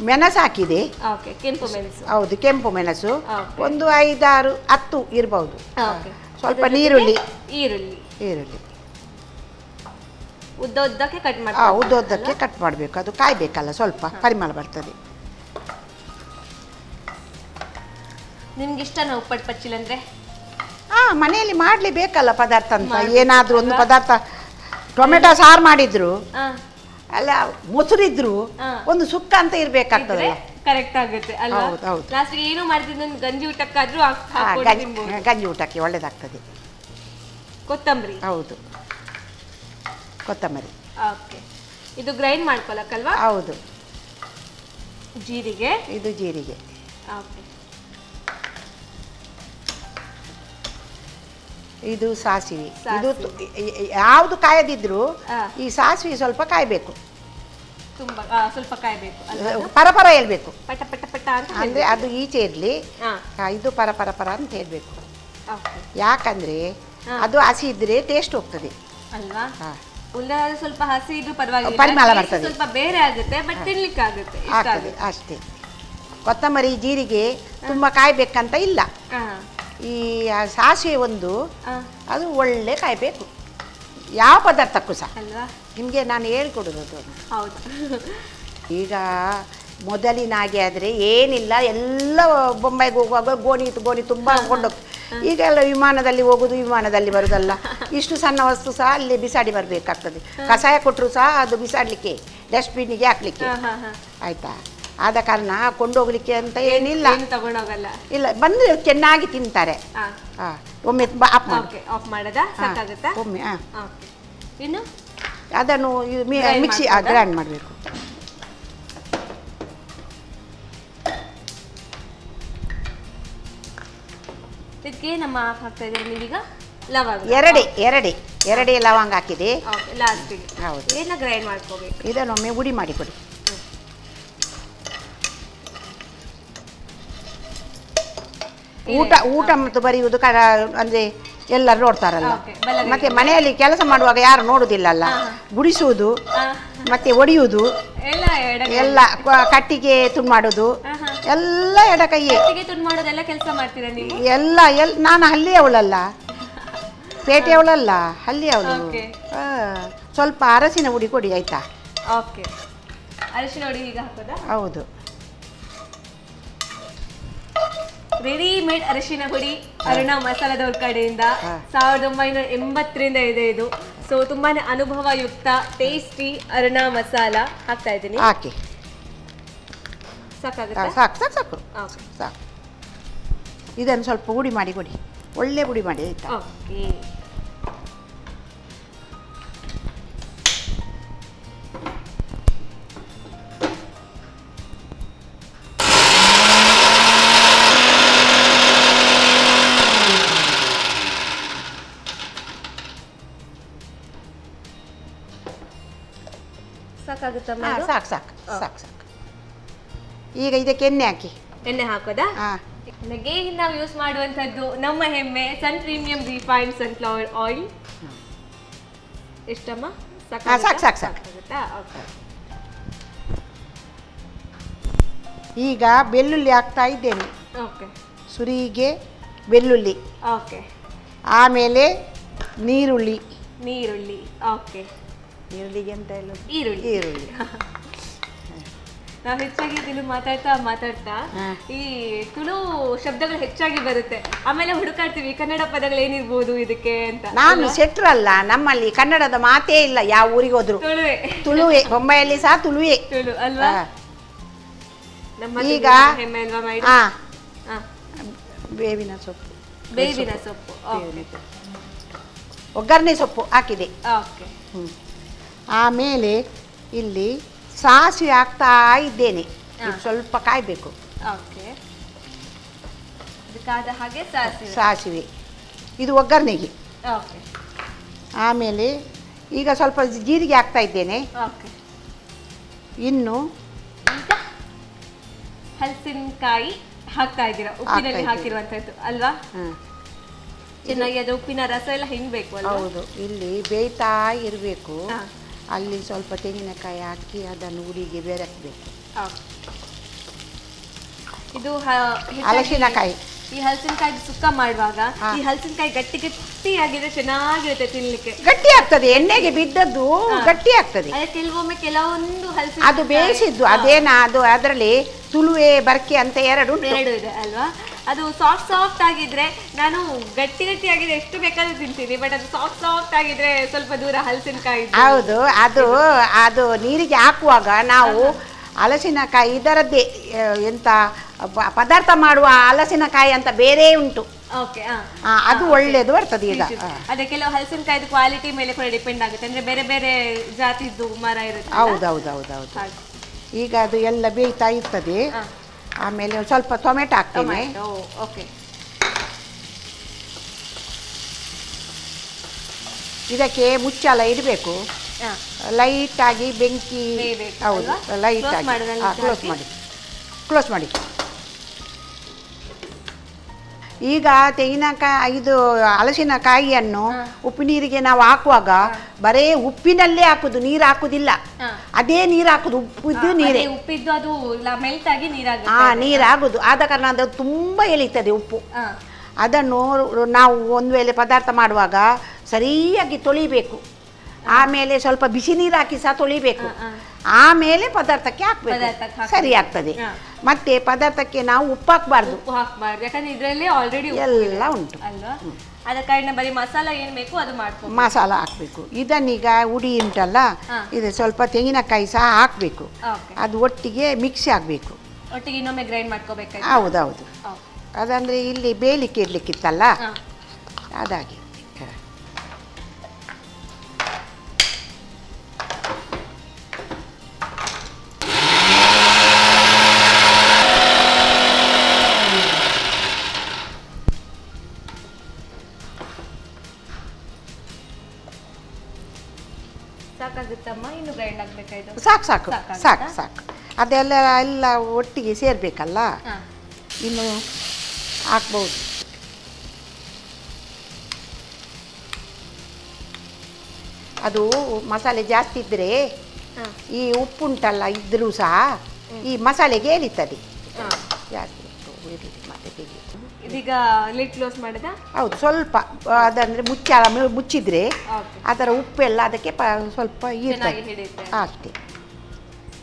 ಮೆಣಸು ಹಾಕಿದೆ. ಓಕೆ, ಕೆಂಪು ಮೆಣಸು. ಹೌದು, ಕೆಂಪು ಮೆಣಸು Okay. ಒಂದು 5, 6, 10 ಇರಬಹುದು. ಓಕೆ. ಸ್ವಲ್ಪ ನೀರುಳ್ಳಿ ಈರುಳ್ಳಿ ಉದ್ದಕ್ಕೆ ಕಟ್ ಮಾಡಿ. ಉದ್ದಕ್ಕೆ ಕಟ್ ಮಾಡಬೇಕು, ಅದು ಕಾಯ್ಬೇಕಲ್ಲ, ಸ್ವಲ್ಪ ಪರಿಮಳ ಬರ್ತದೆ. ನಿಮ್ಗೆ ಇಷ್ಟನಾ ಉಪ್ಪಟ್ಟು ಪಚ್ಚಿಲ್ ಅಂದ್ರೆ? ಮನೆಯಲ್ಲಿ ಮಾಡ್ಲೇಬೇಕಲ್ಲ ಪದಾರ್ಥ ಅಂತ. ಏನಾದ್ರೂ ಒಂದು ಪದಾರ್ಥ, ಟೊಮೆಟೊ ಸಾರು ಮಾಡಿದ್ರು ಅಲ್ಲ, ಮೊಸರಿದ್ರು ಒಂದು ಸುಕ್ಕ ಅಂತ ಇರ್ಬೇಕಾಗ್ತದೆ. ಕರೆಕ್ಟ್ ಆಗುತ್ತೆ ಅಲ್ವಾ? ಹೌದು. ಲಾಸ್ಟ್ಗೆ ಏನು ಮಾಡ್ತಿದ್ದ ಗಂಜಿ ಊಟಕ್ಕಾದ್ರೂ ಗಂಜಿ ಊಟಕ್ಕೆ ಒಳ್ಳೇದಾಗ್ತದೆ. ಕೊತ್ತಂಬರಿ. ಹೌದು, ಕೊತ್ತಂಬರಿ. ಓಕೆ, ಇದು ಗ್ರೈಂಡ್ ಮಾಡ್ಕೊಳಕ್ಕಲ್ವಾ? ಹೌದು. ಜೀರಿಗೆ. ಇದು ಜೀರಿಗೆ. ಓಕೆ. ಇದು ಸಾಸಿವೆ. ಇದು ಯಾವುದು ಕಾಯದಿದ್ರು ಈ ಸಾಸಿವೆ ಸ್ವಲ್ಪ ಕಾಯಬೇಕು, ತುಂಬಾ ಸ್ವಲ್ಪ ಕಾಯಬೇಕು, ಪರಪರ ಹೇಳ್ಬೇಕು. ಪಟ ಪಟ ಪಟ ಅಂತ ಅಂದ್ರೆ ಅದು ಈಚೆ ಇರ್ಲಿ, ಇದು ಪರ ಅಂತ ಹೇಳ್ಬೇಕು. ಯಾಕಂದ್ರೆ ಅದು ಹಸಿ ಇದ್ರೆ ಟೇಸ್ಟ್ ಹೋಗ್ತದೆ ಅಲ್ವಾ? ಉಳ್ಳಾಗಡ್ಡಿ ಸ್ವಲ್ಪ ಹಸಿ ಇದ್ರೂ ಪರವಾಗಿಲ್ಲ, ಪರಿಮಳ ಬರ್ತದೆ, ಸ್ವಲ್ಪ ಬೇರೆ ಆಗುತ್ತೆ, ಬಟ್ ತಿನ್ಲಿಕ್ಕೆ ಆಗುತ್ತೆ ಅಷ್ಟೇ. ಕೊತ್ತಂಬರಿ ಜೀರಿಗೆ ತುಂಬಾ ಕಾಯ್ಬೇಕಂತ ಇಲ್ಲ. ಈ ಸಾಸಿವೆ ಒಂದು ಅದು ಒಳ್ಳೆ ಕಾಯ್ಬೇಕು, ಯಾವ ಪದಾರ್ಥಕ್ಕೂ ಸಹ ಅಲ್ವಾ? ನಿಮಗೆ ನಾನು ಹೇಳ್ಕೊಡೋದು. ಹೌದು. ಈಗ ಮೊದಲಿನಾಗೆ ಆದರೆ ಏನಿಲ್ಲ, ಎಲ್ಲ ಬೊಂಬೈಗೆ ಹೋಗುವಾಗ ಗೋಣಿ ತುಂಬ ಕೊಂಡೋಗ್ತದೆ. ಈಗೆಲ್ಲ ವಿಮಾನದಲ್ಲಿ ಹೋಗೋದು, ವಿಮಾನದಲ್ಲಿ ಬರೋದಲ್ಲ. ಇಷ್ಟು ಸಣ್ಣ ವಸ್ತು ಸಹ ಅಲ್ಲಿ ಬಿಸಾಡಿ ಬರಬೇಕಾಗ್ತದೆ. ಕಷಾಯ ಕೊಟ್ಟರು ಸಹ ಅದು ಬಿಸಾಡಲಿಕ್ಕೆ, ಡಸ್ಟ್ಬಿನ್ನಿಗೆ ಹಾಕ್ಲಿಕ್ಕೆ. ಆಯ್ತಾ? ಆದ ಕಾರಣ ಕೊಂಡೋಗ್ಲಿಕ್ಕೆ ಅಂತ ಏನಿಲ್ಲ, ತಗೊಂಡೋಗಲ್ಲ. ಇಲ್ಲ, ಬಂದ್ರೆ ಚೆನ್ನಾಗಿ ತಿಂತಾರೆ. ಒಮ್ಮೆ ಆಫ್ ಮಾಡದಾ? ಸಾಕಾಗುತ್ತಾ? ಒಮ್ಮೆ ಇನ್ನು ಅದನ್ನು ಮಿಕ್ಸಿ ಗ್ರೈಂಡ್ ಮಾಡಬೇಕು. ಇದಕ್ಕೆ ನಮ್ಮ ಹಾಕ್ತಾ ಇದ್ದೀವಿ. ನೀವೀಗ ಲವಂಗ ಎರಡೇ ಲವಂಗ ಹಾಕಿದೆ ಲಾಸ್ಟಿಗೆ. ಹೌದು, ಇದನ್ನ ಗ್ರೈಂಡ್ ಮಾಡ್ಕೋಬೇಕು. ಇದನ್ನೊಮ್ಮೆ ಹುಡಿ ಮಾಡಿ ಕೊಡಿ. ಊಟ ಮತ್ತು ಬರೆಯುವುದು ಅಂದ್ರೆ ಎಲ್ಲರೂ ನೋಡ್ತಾರಲ್ಲ, ಮತ್ತೆ ಮನೆಯಲ್ಲಿ ಕೆಲಸ ಮಾಡುವಾಗ ಯಾರು ನೋಡುದಿಲ್ಲಲ್ಲ. ಗುಡಿಸುವುದು ಮತ್ತೆ ಒಡೆಯುವುದು ಎಲ್ಲ, ಕಟ್ಟಿಗೆ ತುಂಡು ಮಾಡೋದು ಎಲ್ಲ ಎಡ ಕೈಯೇ. ಎಲ್ಲ ನಾನು ಹಳ್ಳಿಯವಳಲ್ಲ, ಪೇಟೆಯವಳಲ್ಲ, ಹಳ್ಳಿಯವಳು. ಸ್ವಲ್ಪ ಅರಸಿನ ಹುಡಿ ಕೊಡಿ ಆಯ್ತಾ? ಅರಸಿನ ಹುಡಿ ಈಗ ಹಾಕೋದಾ? ಹೌದು. ರೆಡಿಮೇಡ್ ಅರಿಶಿನ ಹುಡಿ ಅರುಣ ಮಸಾಲದವ್ರ ಕಡೆಯಿಂದ 1980ರಿಂದ ಇದೆ ಇದು. ಸೊ ತುಂಬಾನೇ ಅನುಭವಯುಕ್ತ ಟೇಸ್ಟಿ ಅರುಣ ಮಸಾಲ ಹಾಕ್ತಾ ಇದ್ದೀನಿ. ಹಾಕಿ. ಸಾಕಾಗುತ್ತೆ? ಸಾಕು. ಇದನ್ನು ಸ್ವಲ್ಪ ಹುಡಿ ಮಾಡಿ ಕೊಡಿ, ಒಳ್ಳೆ ಹುಡಿ ಮಾಡಿ ಆಯ್ತಾ? ಓಕೆ. ಸಾಕು. ಈಗ ಇದಕ್ಕೆ ಎಣ್ಣೆ ಹಾಕಿ. ಎಣ್ಣೆ ಹಾಕೋದಾ? ನನಗೆ ನಾವು ಯೂಸ್ ಮಾಡುವಂಥದ್ದು ನಮ್ಮ ಹೆಮ್ಮೆ ಸನ್ ಪ್ರೀಮಿಯಂ ರಿಫೈನ್ಡ್ ಸನ್ಫ್ಲವರ್ ಆಯಿಲ್. ಎಷ್ಟಮ್ಮ? ಸಾಕಾಗುತ್ತಾ? ಈಗ ಬೆಳ್ಳುಳ್ಳಿ ಹಾಕ್ತಾ ಇದ್ದೇನೆ. ಸುರಿಗೆ ಬೆಳ್ಳುಳ್ಳಿ, ಆಮೇಲೆ ನೀರುಳ್ಳಿ. ಓಕೆ. ಈರುಳ್ಳಿಗೆ ಅಂತ ಹೇಳೋದು? ಈರುಳ್ಳಿ. ನಾವು ಹೆಚ್ಚಾಗಿ ತುಳು ಮಾತಾಡ್ತಾ ಈ ತುಳು ಶಬ್ದಗಳು ಹೆಚ್ಚಾಗಿ ಬರುತ್ತೆ. ಆಮೇಲೆ ಹುಡುಕಾಡ್ತೀವಿ ಕನ್ನಡ ಪದಗಳು ಏನಿರ್ಬೋದು ಇದಕ್ಕೆ ಅಂತ. ನಾನು ಶೆಟ್ರಲ್ಲ, ನಮ್ಮಲ್ಲಿ ಕನ್ನಡದ ಮಾತೇ ಇಲ್ಲ. ಯಾವ ಊರಿಗೆ ಹೋದ್ರು ತುಳುವೆ. ಬೊಂಬೈಯಲ್ಲಿ ಸಹ ತುಳು ಅಲ್ವಾ? ಈಗ ಬೇವಿನ ಸೊಪ್ಪು, ಒಗ್ಗರಣೆ ಸೊಪ್ಪು ಹಾಕಿದೆ. ಆಮೇಲೆ ಇಲ್ಲಿ ಸಾಸಿವೆ ಹಾಕ್ತಾ ಇದ್ದೇನೆ. ಸ್ವಲ್ಪ ಕಾಯ್ಬೇಕು. ಹಾಗೆ ಸಾಸಿವೆ, ಇದು ಒಗ್ಗರಣೆಗೆ. ಆಮೇಲೆ ಈಗ ಸ್ವಲ್ಪ ಜೀರಿಗೆ ಹಾಕ್ತಾ ಇದ್ದೇನೆ. ಓಕೆ. ಇನ್ನು ಈಗ ಹಲಸಿನಕಾಯಿ ಹಾಕ್ತಾ ಇದ್ದೀರಾ, ಉಪ್ಪಿನಲ್ಲಿ ಹಾಕಿರುವಂತದ್ದು ಅಲ್ವಾ? ಚೆನ್ನಾಗಿ ಅದು ಉಪ್ಪಿನ ರಸ ಎಲ್ಲ ಹಿಂಗಬೇಕು ಅಲ್ವಾ? ಹೌದು, ಇಲ್ಲಿ ಬೇಯ್ತಾ ಇರಬೇಕು. ಅಲ್ಲಿ ಸ್ವಲ್ಪ ತೆಂಗಿನಕಾಯಿ ಹಾಕಿ ಅದನ್ನು ಉಡಿಗೆ ಬೆರೆಸಬೇಕು. ಇದು ಹಲಸಿನಕಾಯಿ. ಈ ಹಲಸಿನಕಾಯಿ ಸುಕ್ಕ ಮಾಡುವಾಗ ಈ ಹಲಸಿನಕಾಯಿ ಗಟ್ಟಿ ಗಟ್ಟಿಯಾಗಿದ್ರೆ ಚೆನ್ನಾಗಿರುತ್ತೆ ತಿನ್ಲಿಕ್ಕೆ. ಗಟ್ಟಿ ಆಗ್ತದೆ, ಎಣ್ಣೆಗೆ ಬಿದ್ದದ್ದು ಗಟ್ಟಿ ಆಗ್ತದೆ. ಕೆಲವೊಮ್ಮೆ ಕೆಲವೊಂದು ಹಲಸಿನ ಅದು ಬೇಯಿಸಿದ್ದು ಅದೇನಾ, ಅದು ಅದರಲ್ಲಿ ತುಳುವೆ ಬರ್ಕೆ ಅಂತ ಎರಡು ಇದೆ ಅಲ್ವಾ? ಅದು ಸಾಫ್ಟ್ ಆಗಿದ್ರೆ ನಾನು ಗಟ್ಟಿ ಆಗಿದ್ರೆ ಎಷ್ಟು ಬೇಕಾದ್ರೂ ತಿಂತೀನಿ, ಬಟ್ ಅದು ಸಾಫ್ಟ್ ಆಗಿದ್ರೆ ಸ್ವಲ್ಪ ದೂರ ಹಲಸಿನಕಾಯಿ. ಹೌದು, ಅದು ನೀರಿಗೆ ಹಾಕುವಾಗ ನಾವು ಹಲಸಿನಕಾಯಿ ಇದರದ್ದೇ ಎಂತ ಪದಾರ್ಥ ಮಾಡುವ ಹಲಸಿನಕಾಯಿ ಅಂತ ಬೇರೆ ಉಂಟು. ಅದು ಒಳ್ಳೇದು ಬರ್ತದೆ. ಈಗ ಅದೇ ಕೆಲವು ಹಲಸಿನಕಾಯಿ ಕ್ವಾಲಿಟಿ ಮೇಲೆ ಕೂಡ ಡಿಪೆಂಡ್ ಆಗುತ್ತೆ, ಅಂದ್ರೆ ಬೇರೆ ಬೇರೆ ಜಾತಿದ್ದು ಮರ ಇರುತ್ತೆ. ಹೌದೌದೌದೌದು. ಈಗ ಅದು ಎಲ್ಲ ಬೇಯ್ತಾ ಇರ್ತದೆ. ಆಮೇಲೆ ಸ್ವಲ್ಪ ಟೊಮೆಟೊ ಹಾಕ್ತೇನೆ. ಇದಕ್ಕೆ ಮುಚ್ಚಳ ಇಡಬೇಕು, ಲೈಟ್ ಆಗಿ ಬೆಂಕಿ. ಹೌದು, ಲೈಟ್ ಆಗಿ ಕ್ಲೋಸ್ ಮಾಡಿ. ಈಗ ತೆಂಗಿನಕಾಯಿ ಇದು ಹಲಸಿನಕಾಯಿಯನ್ನು ಉಪ್ಪು ನೀರಿಗೆ ನಾವು ಹಾಕುವಾಗ ಬರೇ ಉಪ್ಪಿನಲ್ಲೇ ಹಾಕುದು, ನೀರು ಹಾಕುದಿಲ್ಲ. ಅದೇ ನೀರು ಹಾಕುದು, ಉಪ್ಪಿದ್ದು ನೀರೇ. ಉಪ್ಪಿದ್ದು ಅದು ಮೆಲ್ಟ್ ಆಗಿ ನೀರಾಗುದು. ಆದ ಕಾರಣ ಅದು ತುಂಬಾ ಎಳಿತದೆ ಉಪ್ಪು. ಅದನ್ನು ನಾವು ಒಂದು ವೇಳೆ ಪದಾರ್ಥ ಮಾಡುವಾಗ ಸರಿಯಾಗಿ ತೊಳಿಬೇಕು. ಆಮೇಲೆ ಸ್ವಲ್ಪ ಬಿಸಿ ನೀರು ಹಾಕಿ ಸಹ ತೊಳಿಬೇಕು. ಆಮೇಲೆ ಪದಾರ್ಥಕ್ಕೆ ಹಾಕ್ಬೇಕು, ಸರಿ ಆಗ್ತದೆ. ಮತ್ತೆ ಪದಾರ್ಥಕ್ಕೆ ನಾವು ಉಪ್ಪು ಹಾಕಬಾರ್ದು, ಯಾಕಂದ್ರೆ ಇದರಲ್ಲಿ ಆಲ್ರೆಡಿ ಎಲ್ಲ ಉಂಟು ಅಲ್ವಾ? ಅದ ಕಾರಣ ಬರೀ ಮಸಾಲ ಏನ್ ಬೇಕು ಅದು ಮಾಡ್ಬೇಕು. ಮಸಾಲ ಹಾಕ್ಬೇಕು. ಇದನ್ನೀಗ ಉಡಿ ಉಂಟಲ್ಲ, ಇದು ಸ್ವಲ್ಪ ತೆಂಗಿನಕಾಯಿ ಸಹ ಹಾಕ್ಬೇಕು. ಅದು ಒಟ್ಟಿಗೆ ಮಿಕ್ಸಿ ಆಗಬೇಕು, ಒಟ್ಟಿಗೆ ಇನ್ನೊಮ್ಮೆ ಗ್ರೈಂಡ್ ಮಾಡ್ಕೋಬೇಕು. ಹೌದೌದು. ಅದಂದ್ರೆ ಇಲ್ಲಿ ಬೇಯಲಿಕ್ಕೆ ಇಡ್ಲಿಕ್ಕಿತ್ತಲ್ಲ, ಅದಾಗಿ. ಸಾಕು. ಅದೆಲ್ಲ ಎಲ್ಲ ಒಟ್ಟಿಗೆ ಸೇರ್ಬೇಕಲ್ಲ, ಇನ್ನು ಹಾಕ್ಬಹುದು. ಅದು ಮಸಾಲೆ ಜಾಸ್ತಿ ಇದ್ರೆ ಈ ಉಪ್ಪುಂಟಲ್ಲ ಇದ್ರೂ ಸಹ ಈ ಮಸಾಲೆಗೆ ಏಳಿತದೆ. ಜಾಸ್ತಿ ಮತ್ತೆ ಇದೀಗ ಲಿಡ್ ಕ್ಲೋಸ್ ಮಾಡಿದ. ಹೌದು, ಸ್ವಲ್ಪ ಅದಂದ್ರೆ ಮುಚ್ಚಿದ್ರೆ ಅದರ ಉಪ್ಪೆಲ್ಲ ಅದಕ್ಕೆ ಸ್ವಲ್ಪ ಅಷ್ಟೇ.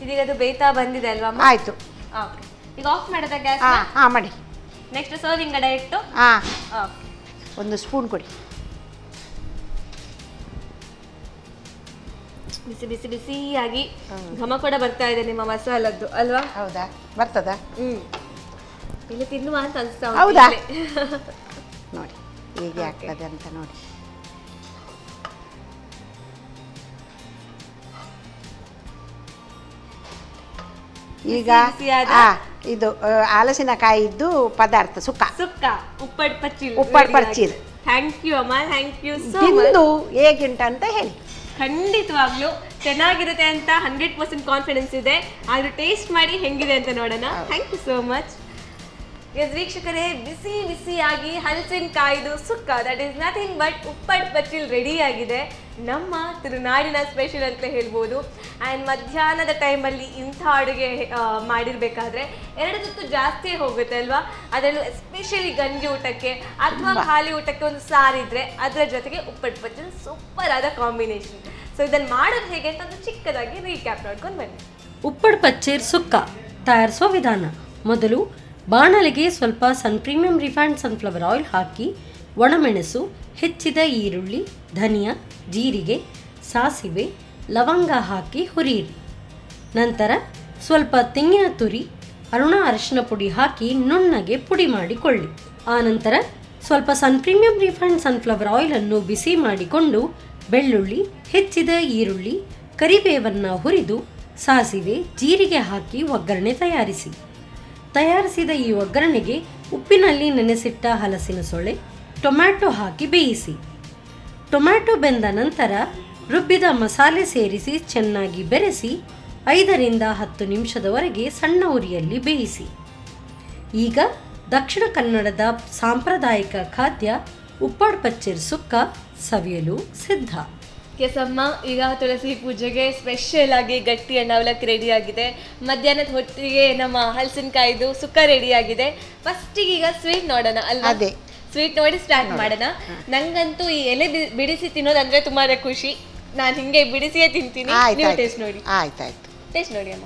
ಇದೀಗ ಅದು ಬೇಯ್ತಾ ಬಂದಿದೆ ಅಲ್ವಾ? ಆಯ್ತು. ಈಗ ಆಫ್ ಮಾಡಿದ ಗ್ಯಾಸ್? ಮಾಡಿ. Next serving direct. ಒಂದು ಸ್ಪೂನ್ ಕೊಡಿ. ಬಿಸಿ ಬಿಸಿ ಬಿಸಿಯಾಗಿ ಘಮ ಕೂಡ ಬರ್ತಾ ಇದೆ ನಿಮ್ಮ ಮಸಾಲದ್ದು ಅಲ್ವಾ? ಹೌದಾ, ಬರ್ತದ? ಇಲ್ಲಿ ತಿನ್ನುವ ಅಂತ ಅನಿಸ್ತಾ. ಹೌದಾ? ನೋಡಿ ಹೇಗೆ ಆಗ್ತದೆ ಅಂತ ನೋಡಿ. ಈಗ ಇದು ಹಲಸಿನಕಾಯಿದ್ದು ಪದಾರ್ಥ ಸುಕ್ಕ ಉಪ್ಪಡ್ ಪಚ್ಚಿಲ್. ಥ್ಯಾಂಕ್ ಯು ಅಮ್ಮ, ಥ್ಯಾಂಕ್ ಯು ಸೋ ಮಚ್. ತಿಂದು ಹೇಗುಂಟು ಅಂತ ಹೇಳಿ. ಖಂಡಿತವಾಗ್ಲೂ ಚೆನ್ನಾಗಿರುತ್ತೆ ಅಂತ 100% ಕಾನ್ಫಿಡೆನ್ಸ್ ಇದೆ. ಆದ್ರೂ ಟೇಸ್ಟ್ ಮಾಡಿ ಹೆಂಗಿದೆ ಅಂತ ನೋಡೋಣ. Thank you so much. ವೀಕ್ಷಕರೇ, ಬಿಸಿ ಬಿಸಿಯಾಗಿ ಹಲಸಿನಕಾಯಿದು ಸುಕ್ಕ, ದಟ್ ಈಸ್ ನಥಿಂಗ್ ಬಟ್ ಉಪ್ಪಡ್ ಪಚ್ಚಿಲ್ ರೆಡಿ ಆಗಿದೆ. ನಮ್ಮ ತುಳುನಾಡಿನ ಸ್ಪೆಷಲ್ ಅಂತ ಹೇಳ್ಬೋದು. ಆ್ಯಂಡ್ ಮಧ್ಯಾಹ್ನದ ಟೈಮಲ್ಲಿ ಇಂಥ ಅಡುಗೆ ಮಾಡಿರಬೇಕಾದ್ರೆ 2 ತುತ್ತು ಜಾಸ್ತಿ ಹೋಗುತ್ತೆ ಅಲ್ವಾ? ಅದರಲ್ಲೂ ಎಸ್ಪೆಷಲಿ ಗಂಜಿ ಊಟಕ್ಕೆ ಅಥವಾ ಖಾಲಿ ಊಟಕ್ಕೆ ಒಂದು ಸಾರಿದ್ರೆ ಅದರ ಜೊತೆಗೆ ಉಪ್ಪಡ್ ಪಚ್ಚಿಲ್ ಸೂಪರ್ ಆದ ಕಾಂಬಿನೇಷನ್. ಸೊ ಇದನ್ನು ಮಾಡೋದು ಹೇಗೆ ಅಂತ ಒಂದು ಚಿಕ್ಕದಾಗಿ ರೀಕ್ಯಾಪ್ ನೋಡ್ಕೊಂಡು ಬನ್ನಿ. ಉಪ್ಪಡ್ ಪಚ್ಚೀರ್ ಸುಕ್ಕ ತಯಾರಿಸುವ ವಿಧಾನ. ಮೊದಲು ಬಾಣಲೆಗೆ ಸ್ವಲ್ಪ ಸನ್ ಪ್ರೀಮಿಯಂ ರಿಫೈನ್ಡ್ ಸನ್ಫ್ಲವರ್ ಆಯಿಲ್ ಹಾಕಿ ಒಣಮೆಣಸು, ಹೆಚ್ಚಿದ ಈರುಳ್ಳಿ, ಧನಿಯಾ, ಜೀರಿಗೆ, ಸಾಸಿವೆ, ಲವಂಗ ಹಾಕಿ ಹುರಿಯಿರಿ. ನಂತರ ಸ್ವಲ್ಪ ತೆಂಗಿನ ತುರಿ, ಅರಿಶಿನ ಪುಡಿ ಹಾಕಿ ನುಣ್ಣಗೆ ಪುಡಿ ಮಾಡಿಕೊಳ್ಳಿ. ಆನಂತರ ಸ್ವಲ್ಪ ಸನ್ ಪ್ರೀಮಿಯಂ ರಿಫೈನ್ಡ್ ಸನ್ಫ್ಲವರ್ ಆಯಿಲನ್ನು ಬಿಸಿ ಮಾಡಿಕೊಂಡು ಬೆಳ್ಳುಳ್ಳಿ, ಹೆಚ್ಚಿದ ಈರುಳ್ಳಿ, ಕರಿಬೇವನ್ನು ಹುರಿದು ಸಾಸಿವೆ, ಜೀರಿಗೆ ಹಾಕಿ ಒಗ್ಗರಣೆ ತಯಾರಿಸಿ. ತಯಾರಿಸಿದ ಈ ಒಗ್ಗರಣೆಗೆ ಉಪ್ಪಿನಲ್ಲಿ ನೆನೆಸಿಟ್ಟ ಹಲಸಿನ ಸೊಳೆ, ಟೊಮ್ಯಾಟೊ ಹಾಕಿ ಬೇಯಿಸಿ. ಟೊಮ್ಯಾಟೊ ಬೆಂದ ನಂತರ ರುಬ್ಬಿದ ಮಸಾಲೆ ಸೇರಿಸಿ ಚೆನ್ನಾಗಿ ಬೆರೆಸಿ 5 ರಿಂದ 10 ನಿಮಿಷದವರೆಗೆ ಸಣ್ಣ ಉರಿಯಲ್ಲಿ ಬೇಯಿಸಿ. ಈಗ ದಕ್ಷಿಣ ಕನ್ನಡದ ಸಾಂಪ್ರದಾಯಿಕ ಖಾದ್ಯ ಉಪ್ಪಾಡ್ ಪಚ್ಚೀರ್ ಸುಕ್ಕ ಸವಿಯಲು ಸಿದ್ಧ. ಕೆಸಮ್ಮ, ಈಗ ತುಳಸಿ ಪೂಜೆಗೆ ಸ್ಪೆಷಲ್ ಆಗಿ ಗಟ್ಟಿ ಅನ್ನ ಅವಲಕ್ಕಿ ರೆಡಿ ಆಗಿದೆ. ಮಧ್ಯಾಹ್ನದ ಹೊತ್ತಿಗೆ ನಮ್ಮ ಹಲಸಿನಕಾಯಿದು ಸುಕ್ಕ ರೆಡಿ ಆಗಿದೆ. ಫಸ್ಟಿಗೆ ಈಗ ಸ್ವೀಟ್ ನೋಡೋಣ ಅಲ್ವಾ? ಸ್ವೀಟ್ ನೋಡಿ ಸ್ಟಾರ್ಟ್ ಮಾಡೋಣ. ನಂಗಂತೂ ಈ ಎಲೆ ಬಿಡಿಸಿ ತಿನ್ನೋದಂದ್ರೆ ತುಂಬಾ ಖುಷಿ. ನಾನು ಹಿಂಗೆ ಬಿಡಿಸಿಯೇ ತಿಂತೀನಿ. ನೀವು ಟೇಸ್ಟ್ ನೋಡಿ. ಆಯ್ತಾಯ್ತು, ಟೇಸ್ಟ್ ನೋಡಿ ಅಮ್ಮ.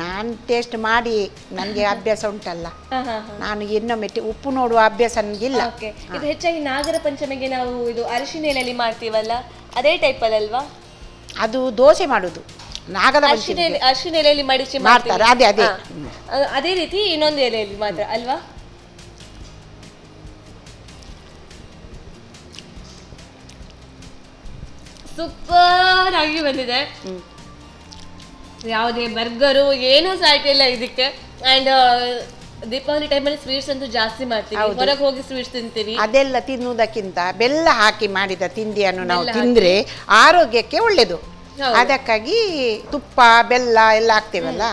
ನಾನು ಟೇಸ್ಟ್ ಮಾಡಿ ನನಗೆ ಅಭ್ಯಾಸ ಉಂಟಲ್ಲ, ನಾನು ಇನ್ನೊಮ್ಮೆ ಉಪ್ಪು ನೋಡುವ ಅಭ್ಯಾಸ ನನಗಿಲ್ಲ. ಇದು ಹೆಚ್ಚಾಗಿ ನಾಗರ ಪಂಚಮಿಗೆ ನಾವು ಇದು ಅರಿಶಿನ ಎಲೆಯಲ್ಲಿ ಮಾಡ್ತೀವಲ್ಲ, ಅದೇ ಟೈಪಲ್ಲಿ ಅಲ್ವಾ? ಅದು ದೋಸೆ ಮಾಡುದು ನಾಗರ ಅರಿಶಿನ ಎಲೆಯಲ್ಲಿ ಮಡಿಸಿ ಮಾಡ್ತಾರೆ, ಅದೇ ಅದೇ ಅದೇ ರೀತಿ ಇನ್ನೊಂದು ಎಲೆಯಲ್ಲಿ ಮಾತ್ರ ಅಲ್ವಾ? ಸೂಪರ್ ಆಗಿ ಬಂದಿದೆ. ಯಾವುದೇ ಬರ್ಗರು ಏನೂ ಸಾಟಿ ಇಲ್ಲ ಇದಕ್ಕೆ. ಅಂಡ್ ದೀಪಾವಳಿ ಟೈಮಲ್ಲಿ ಸ್ವೀಟ್ಸ್ ಅಂತೂ ಜಾಸ್ತಿ ಮಾಡ್ತೀವಿ, ಹೊರಗೆ ಹೋಗಿ ಸ್ವೀಟ್ಸ್ ತಿಂತೀವಿ. ಅದೆಲ್ಲ ತಿನ್ನುವುದಕ್ಕಿಂತ ಬೆಲ್ಲ ಹಾಕಿ ಮಾಡಿದ ತಿಂಡಿಯನ್ನು ನಾವು ತಿಂದ್ರೆ ಆರೋಗ್ಯಕ್ಕೆ ಒಳ್ಳೇದು. ಅದಕ್ಕಾಗಿ ತುಪ್ಪ ಬೆಲ್ಲ ಎಲ್ಲ ಹಾಕ್ತೇವಲ್ಲ.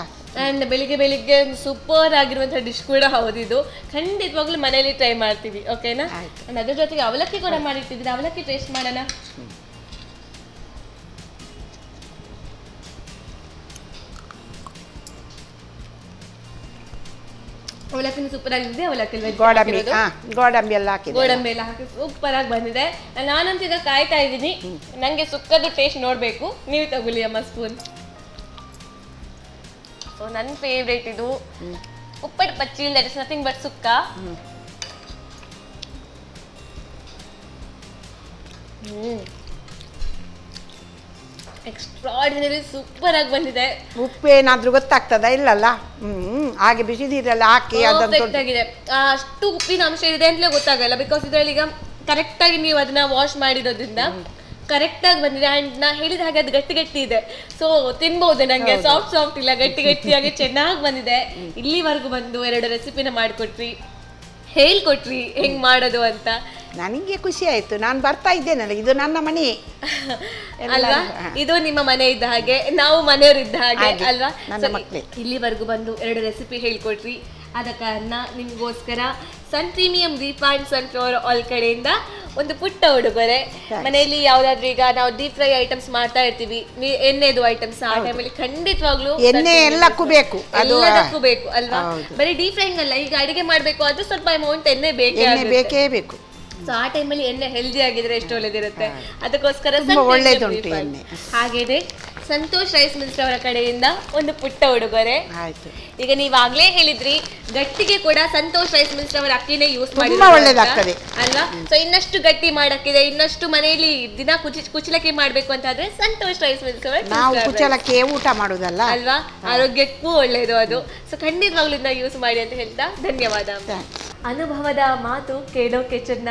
ಅಂಡ್ ಬೆಳಿಗ್ಗೆ ಒಂದು ಸೂಪರ್ ಆಗಿರುವಂತಹ ಡಿಶ್ ಕೂಡ ಹೌದಿದು. ಖಂಡಿತವಾಗ್ಲೂ ಮನೆಯಲ್ಲಿ ಟ್ರೈ ಮಾಡ್ತೀವಿ, ಓಕೆನಾ? ಅಂಡ್ ಅದ್ರ ಜೊತೆಗೆ ಅವಲಕ್ಕಿ ಕೂಡ ಮಾಡಿಟ್ಟಿದ್ದೀವಿ. ಅವಲಕ್ಕಿ ಟೇಸ್ಟ್ ಮಾಡೋಣ. ಅವಲಕ್ಕಿ ಸೂಪರ್ ಆಗಿದೆ. ಅವಲಕ್ಕಿ ಗೋಡಂಬಿ ಎಲ್ಲ ಹಾಕಿ ಸೂಪರ್ ಆಗಿ ಬಂದಿದೆ. ನಾನಂತೂ ಈಗ ಕಾಯ್ತಾ ಇದ್ದೀನಿ, ನಂಗೆ ಸುಕ್ಕದ ಟೇಸ್ಟ್ ನೋಡ್ಬೇಕು. ನೀವು ತಗೊಳ್ಳಿ ಅಮ್ಮ ಸ್ಪೂನ್. ಸೊ ನನ್ನ ಫೇವ್ರೇಟ್ ಇದು ಉಪ್ಪಾಡ್ ಪಚ್ಚೀರ್, ದಟ್ ಇಸ್ ನಥಿಂಗ್ ಬಟ್ ಸುಕ್ಕ. ಎಕ್ಸ್ಟ್ರಾರ್ಡಿನರಿ ಸೂಪರ್ ಆಗಿ ಬಂದಿದೆ. ಉಪ್ಪೇನಾದ್ರೂ ಗೊತ್ತಾಗ್ತದ ಇಲ್ಲಲ್ಲ? ಹಾಗೆ ಬಿಸಿ ನೀರೆಲ್ಲ ಹಾಕಿ ಆಗಿದೆ. ಅಷ್ಟು ಉಪ್ಪಿನ ಅಂಶ ಇದೆ ಅಂತಲೇ ಗೊತ್ತಾಗಲ್ಲ. ಬಿಕಾಸ್ ಇದರಲ್ಲಿ ಈಗ ಕರೆಕ್ಟ್ ಆಗಿ ನೀವು ಅದನ್ನ ವಾಶ್ ಮಾಡಿರೋದ್ರಿಂದ ಕರೆಕ್ಟ್ ಆಗಿ ಬಂದಿದೆ. ಅಂಡ್ ನಾ ಹೇಳಿದ ಹಾಗೆ ಅದು ಗಟ್ಟಿ ಗಟ್ಟಿ ಇದೆ. ಸೊ ತಿನ್ಬಹುದು, ನಂಗೆ ಸಾಫ್ಟ್ ಇಲ್ಲ, ಗಟ್ಟಿ ಗಟ್ಟಿಯಾಗಿ ಚೆನ್ನಾಗಿ ಬಂದಿದೆ. ಇಲ್ಲಿವರೆಗೂ ಬಂದು 2 ರೆಸಿಪಿನ ಮಾಡಿಕೊಟ್ರಿ, ಹೇಳ್ಕೊಟ್ರಿ ಹೆಂಗ್ ಮಾಡೋದು ಅಂತ. ನನಗೆ ಖುಷಿ ಆಯ್ತು. ನಾನು ಬರ್ತಾ ಇದ್ದೇನಲ್ಲ, ಇದು ನನ್ನ ಮನೆ ಅಲ್ವಾ? ಇದು ನಿಮ್ಮ ಮನೆ ಇದ್ದ ಹಾಗೆ, ನಾವು ಮನೆಯವರು ಇದ್ದ ಹಾಗೆ ಅಲ್ವಾ? ಇಲ್ಲಿವರೆಗೂ ಬಂದು 2 ರೆಸಿಪಿ ಹೇಳ್ಕೊಟ್ರಿ. ಆದ ಕಾರಣ ನಿಮ್ಗೋಸ್ಕರ ಸನ್ ಪ್ರೀಮಿಯಂ ರಿಫೈನ್ಡ್ ಸನ್ಫ್ಲವರ್ ಆಯಿಲ್ ಕಡೆಯಿಂದ ಒಂದು ಪುಟ್ಟ ಉಡುಗೊರೆ. ಮನೆಯಲ್ಲಿ ಯಾವ್ದಾದ್ರು ಈಗ ನಾವು ಡೀಪ್ ಫ್ರೈ ಐಟಮ್ಸ್ ಮಾಡ್ತಾ ಇರ್ತೀವಿ, ಎಣ್ಣೆದು ಐಟಮ್ಸ್, ಆ ಟೈಮಲ್ಲಿ ಖಂಡಿತವಾಗ್ಲೂ ಎಣ್ಣೆ ಎಲ್ಲದಕ್ಕೂ ಬೇಕು ಅಲ್ವಾ? ಬರೀ ಡೀಪ್ ಫ್ರೈಂಗ್ ಅಲ್ಲ, ಈಗ ಅಡಿಗೆ ಮಾಡ್ಬೇಕು ಆದ್ರೆ ಸ್ವಲ್ಪ ಅಮೌಂಟ್ ಎಣ್ಣೆ ಬೇಕೇ ಬೇಕು. ಸೊ ಆ ಟೈಮಲ್ಲಿ ಎಣ್ಣೆ ಹೆಲ್ದಿ ಆಗಿದ್ರೆ ಎಷ್ಟು ಒಳ್ಳೇದಿರುತ್ತೆ. ಅದಕ್ಕೋಸ್ಕರ ಹಾಗೇನೆ ಸಂತೋಷ್ ರೈಸ್ ಮಿಲ್ಸ್ ಅವರ ಕಡೆಯಿಂದ ಒಂದು ಪುಟ್ಟ ಉಡುಗೊರೆ. ಈಗ ನೀವಾಗ್ಲೇ ಹೇಳಿದ್ರಿ ಗಟ್ಟಿಗೆ ಕೂಡ ಸಂತೋಷ್ ರೈಸ್ ಮಿಲ್ಸ್ ಅವರ ಅಕ್ಕಿನೇ ಯೂಸ್ ಮಾಡಿ ಅಲ್ವಾ? ಸೊ ಇನ್ನಷ್ಟು ಗಟ್ಟಿ ಮಾಡಕ್ಕಿದೆ, ಇನ್ನಷ್ಟು ಮನೆಯಲ್ಲಿ ದಿನ ಕುಚಲಕ್ಕಿ ಮಾಡ್ಬೇಕು ಅಂತ ಆದ್ರೆ ಸಂತೋಷ್ ರೈಸ್ ಮಿಲ್ಸ್ ಅವರ ಕುಚಲಕ್ಕಿ ಊಟ ಮಾಡುದಲ್ಲ ಅಲ್ವಾ? ಆರೋಗ್ಯಕ್ಕೂ ಒಳ್ಳೇದು ಅದು. ಸೊ ಖಂಡಿತವಾಗ್ಲೂ ಯೂಸ್ ಮಾಡಿ ಅಂತ ಹೇಳ್ತಾ ಧನ್ಯವಾದ. ಅನುಭವದ ಮಾತು ಕೇಳೋಕೆ ಚೆನ್ನ,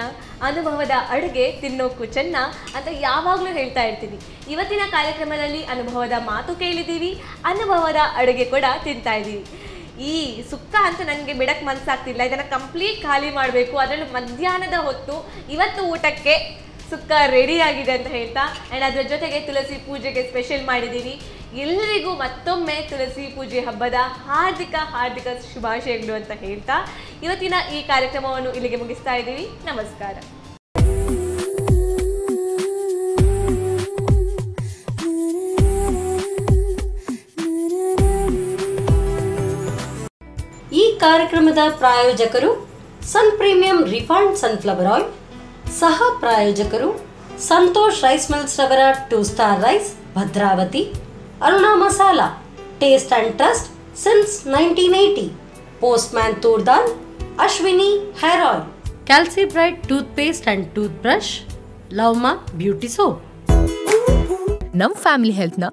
ಅನುಭವದ ಅಡುಗೆ ತಿನ್ನೋಕು ಚೆನ್ನ ಅಂತ ಯಾವಾಗಲೂ ಹೇಳ್ತಾ ಇರ್ತೀನಿ. ಇವತ್ತಿನ ಕಾರ್ಯಕ್ರಮದಲ್ಲಿ ಅನುಭವದ ಮಾತು ಕೇಳಿದ್ದೀವಿ, ಅನುಭವದ ಅಡುಗೆ ಕೂಡ ತಿಂತಾ ಇದ್ದೀವಿ. ಈ ಸುಕ್ಕ ಅಂತೂ ನನಗೆ ಬಿಡಕ್ಕೆ ಮನಸ್ಸಾಗ್ತಿಲ್ಲ. ಇದನ್ನು ಕಂಪ್ಲೀಟ್ ಖಾಲಿ ಮಾಡಬೇಕು. ಅದರಲ್ಲೂ ಮಧ್ಯಾಹ್ನದ ಹೊತ್ತು ಇವತ್ತು ಊಟಕ್ಕೆ ಸುಕ್ಕ ರೆಡಿ ಆಗಿದೆ ಅಂತ ಹೇಳ್ತಾ, ಆ್ಯಂಡ್ ಅದರ ಜೊತೆಗೆ ತುಳಸಿ ಪೂಜೆಗೆ ಸ್ಪೆಷಲ್ ಮಾಡಿದ್ದೀವಿ. ಎಲ್ಲರಿಗೂ ಮತ್ತೊಮ್ಮೆ ತುಳಸಿ ಪೂಜೆ ಹಬ್ಬದ ಹಾರ್ದಿಕ ಶುಭಾಶಯಗಳು ಅಂತ ಹೇಳ್ತಾ ಇವತ್ತಿನ ಈ ಕಾರ್ಯಕ್ರಮವನ್ನು ಇಲ್ಲಿಗೆ ಮುಗಿಸ್ತಾ ಇದ್ದೀವಿ. ನಮಸ್ಕಾರ. ಈ ಕಾರ್ಯಕ್ರಮದ ಪ್ರಾಯೋಜಕರು ಸನ್ ಪ್ರೀಮಿಯಂ ರಿಫೈನ್ಡ್ ಸನ್ಫ್ಲವರ್ ಆಯಿಲ್, ಸಹ ಪ್ರಾಯೋಜಕರು ಸಂತೋಷ್ ರೈಸ್ ಮಿಲ್ಸ್ ರವರ 2 star rice Bhadravati, Aruna masala taste and trust since 1980, postman toor dal, Ashwini hair oil, Calcibright toothpaste and toothbrush, ಲವ್ಮಾ ಬ್ಯೂಟಿ ಸೋಪ್. ನಮ್ ಫ್ಯಾಮಿಲಿ ಹೆಲ್ತ್ ನ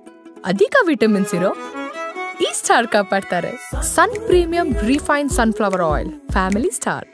ಅಧಿಕ ವಿಟಮಿನ್ಸ್ ಇರೋ ಈ ಸ್ಟಾರ್ ಕಾಪಾಡ್ತಾರೆ. ಸನ್ premium refined sunflower oil, family star.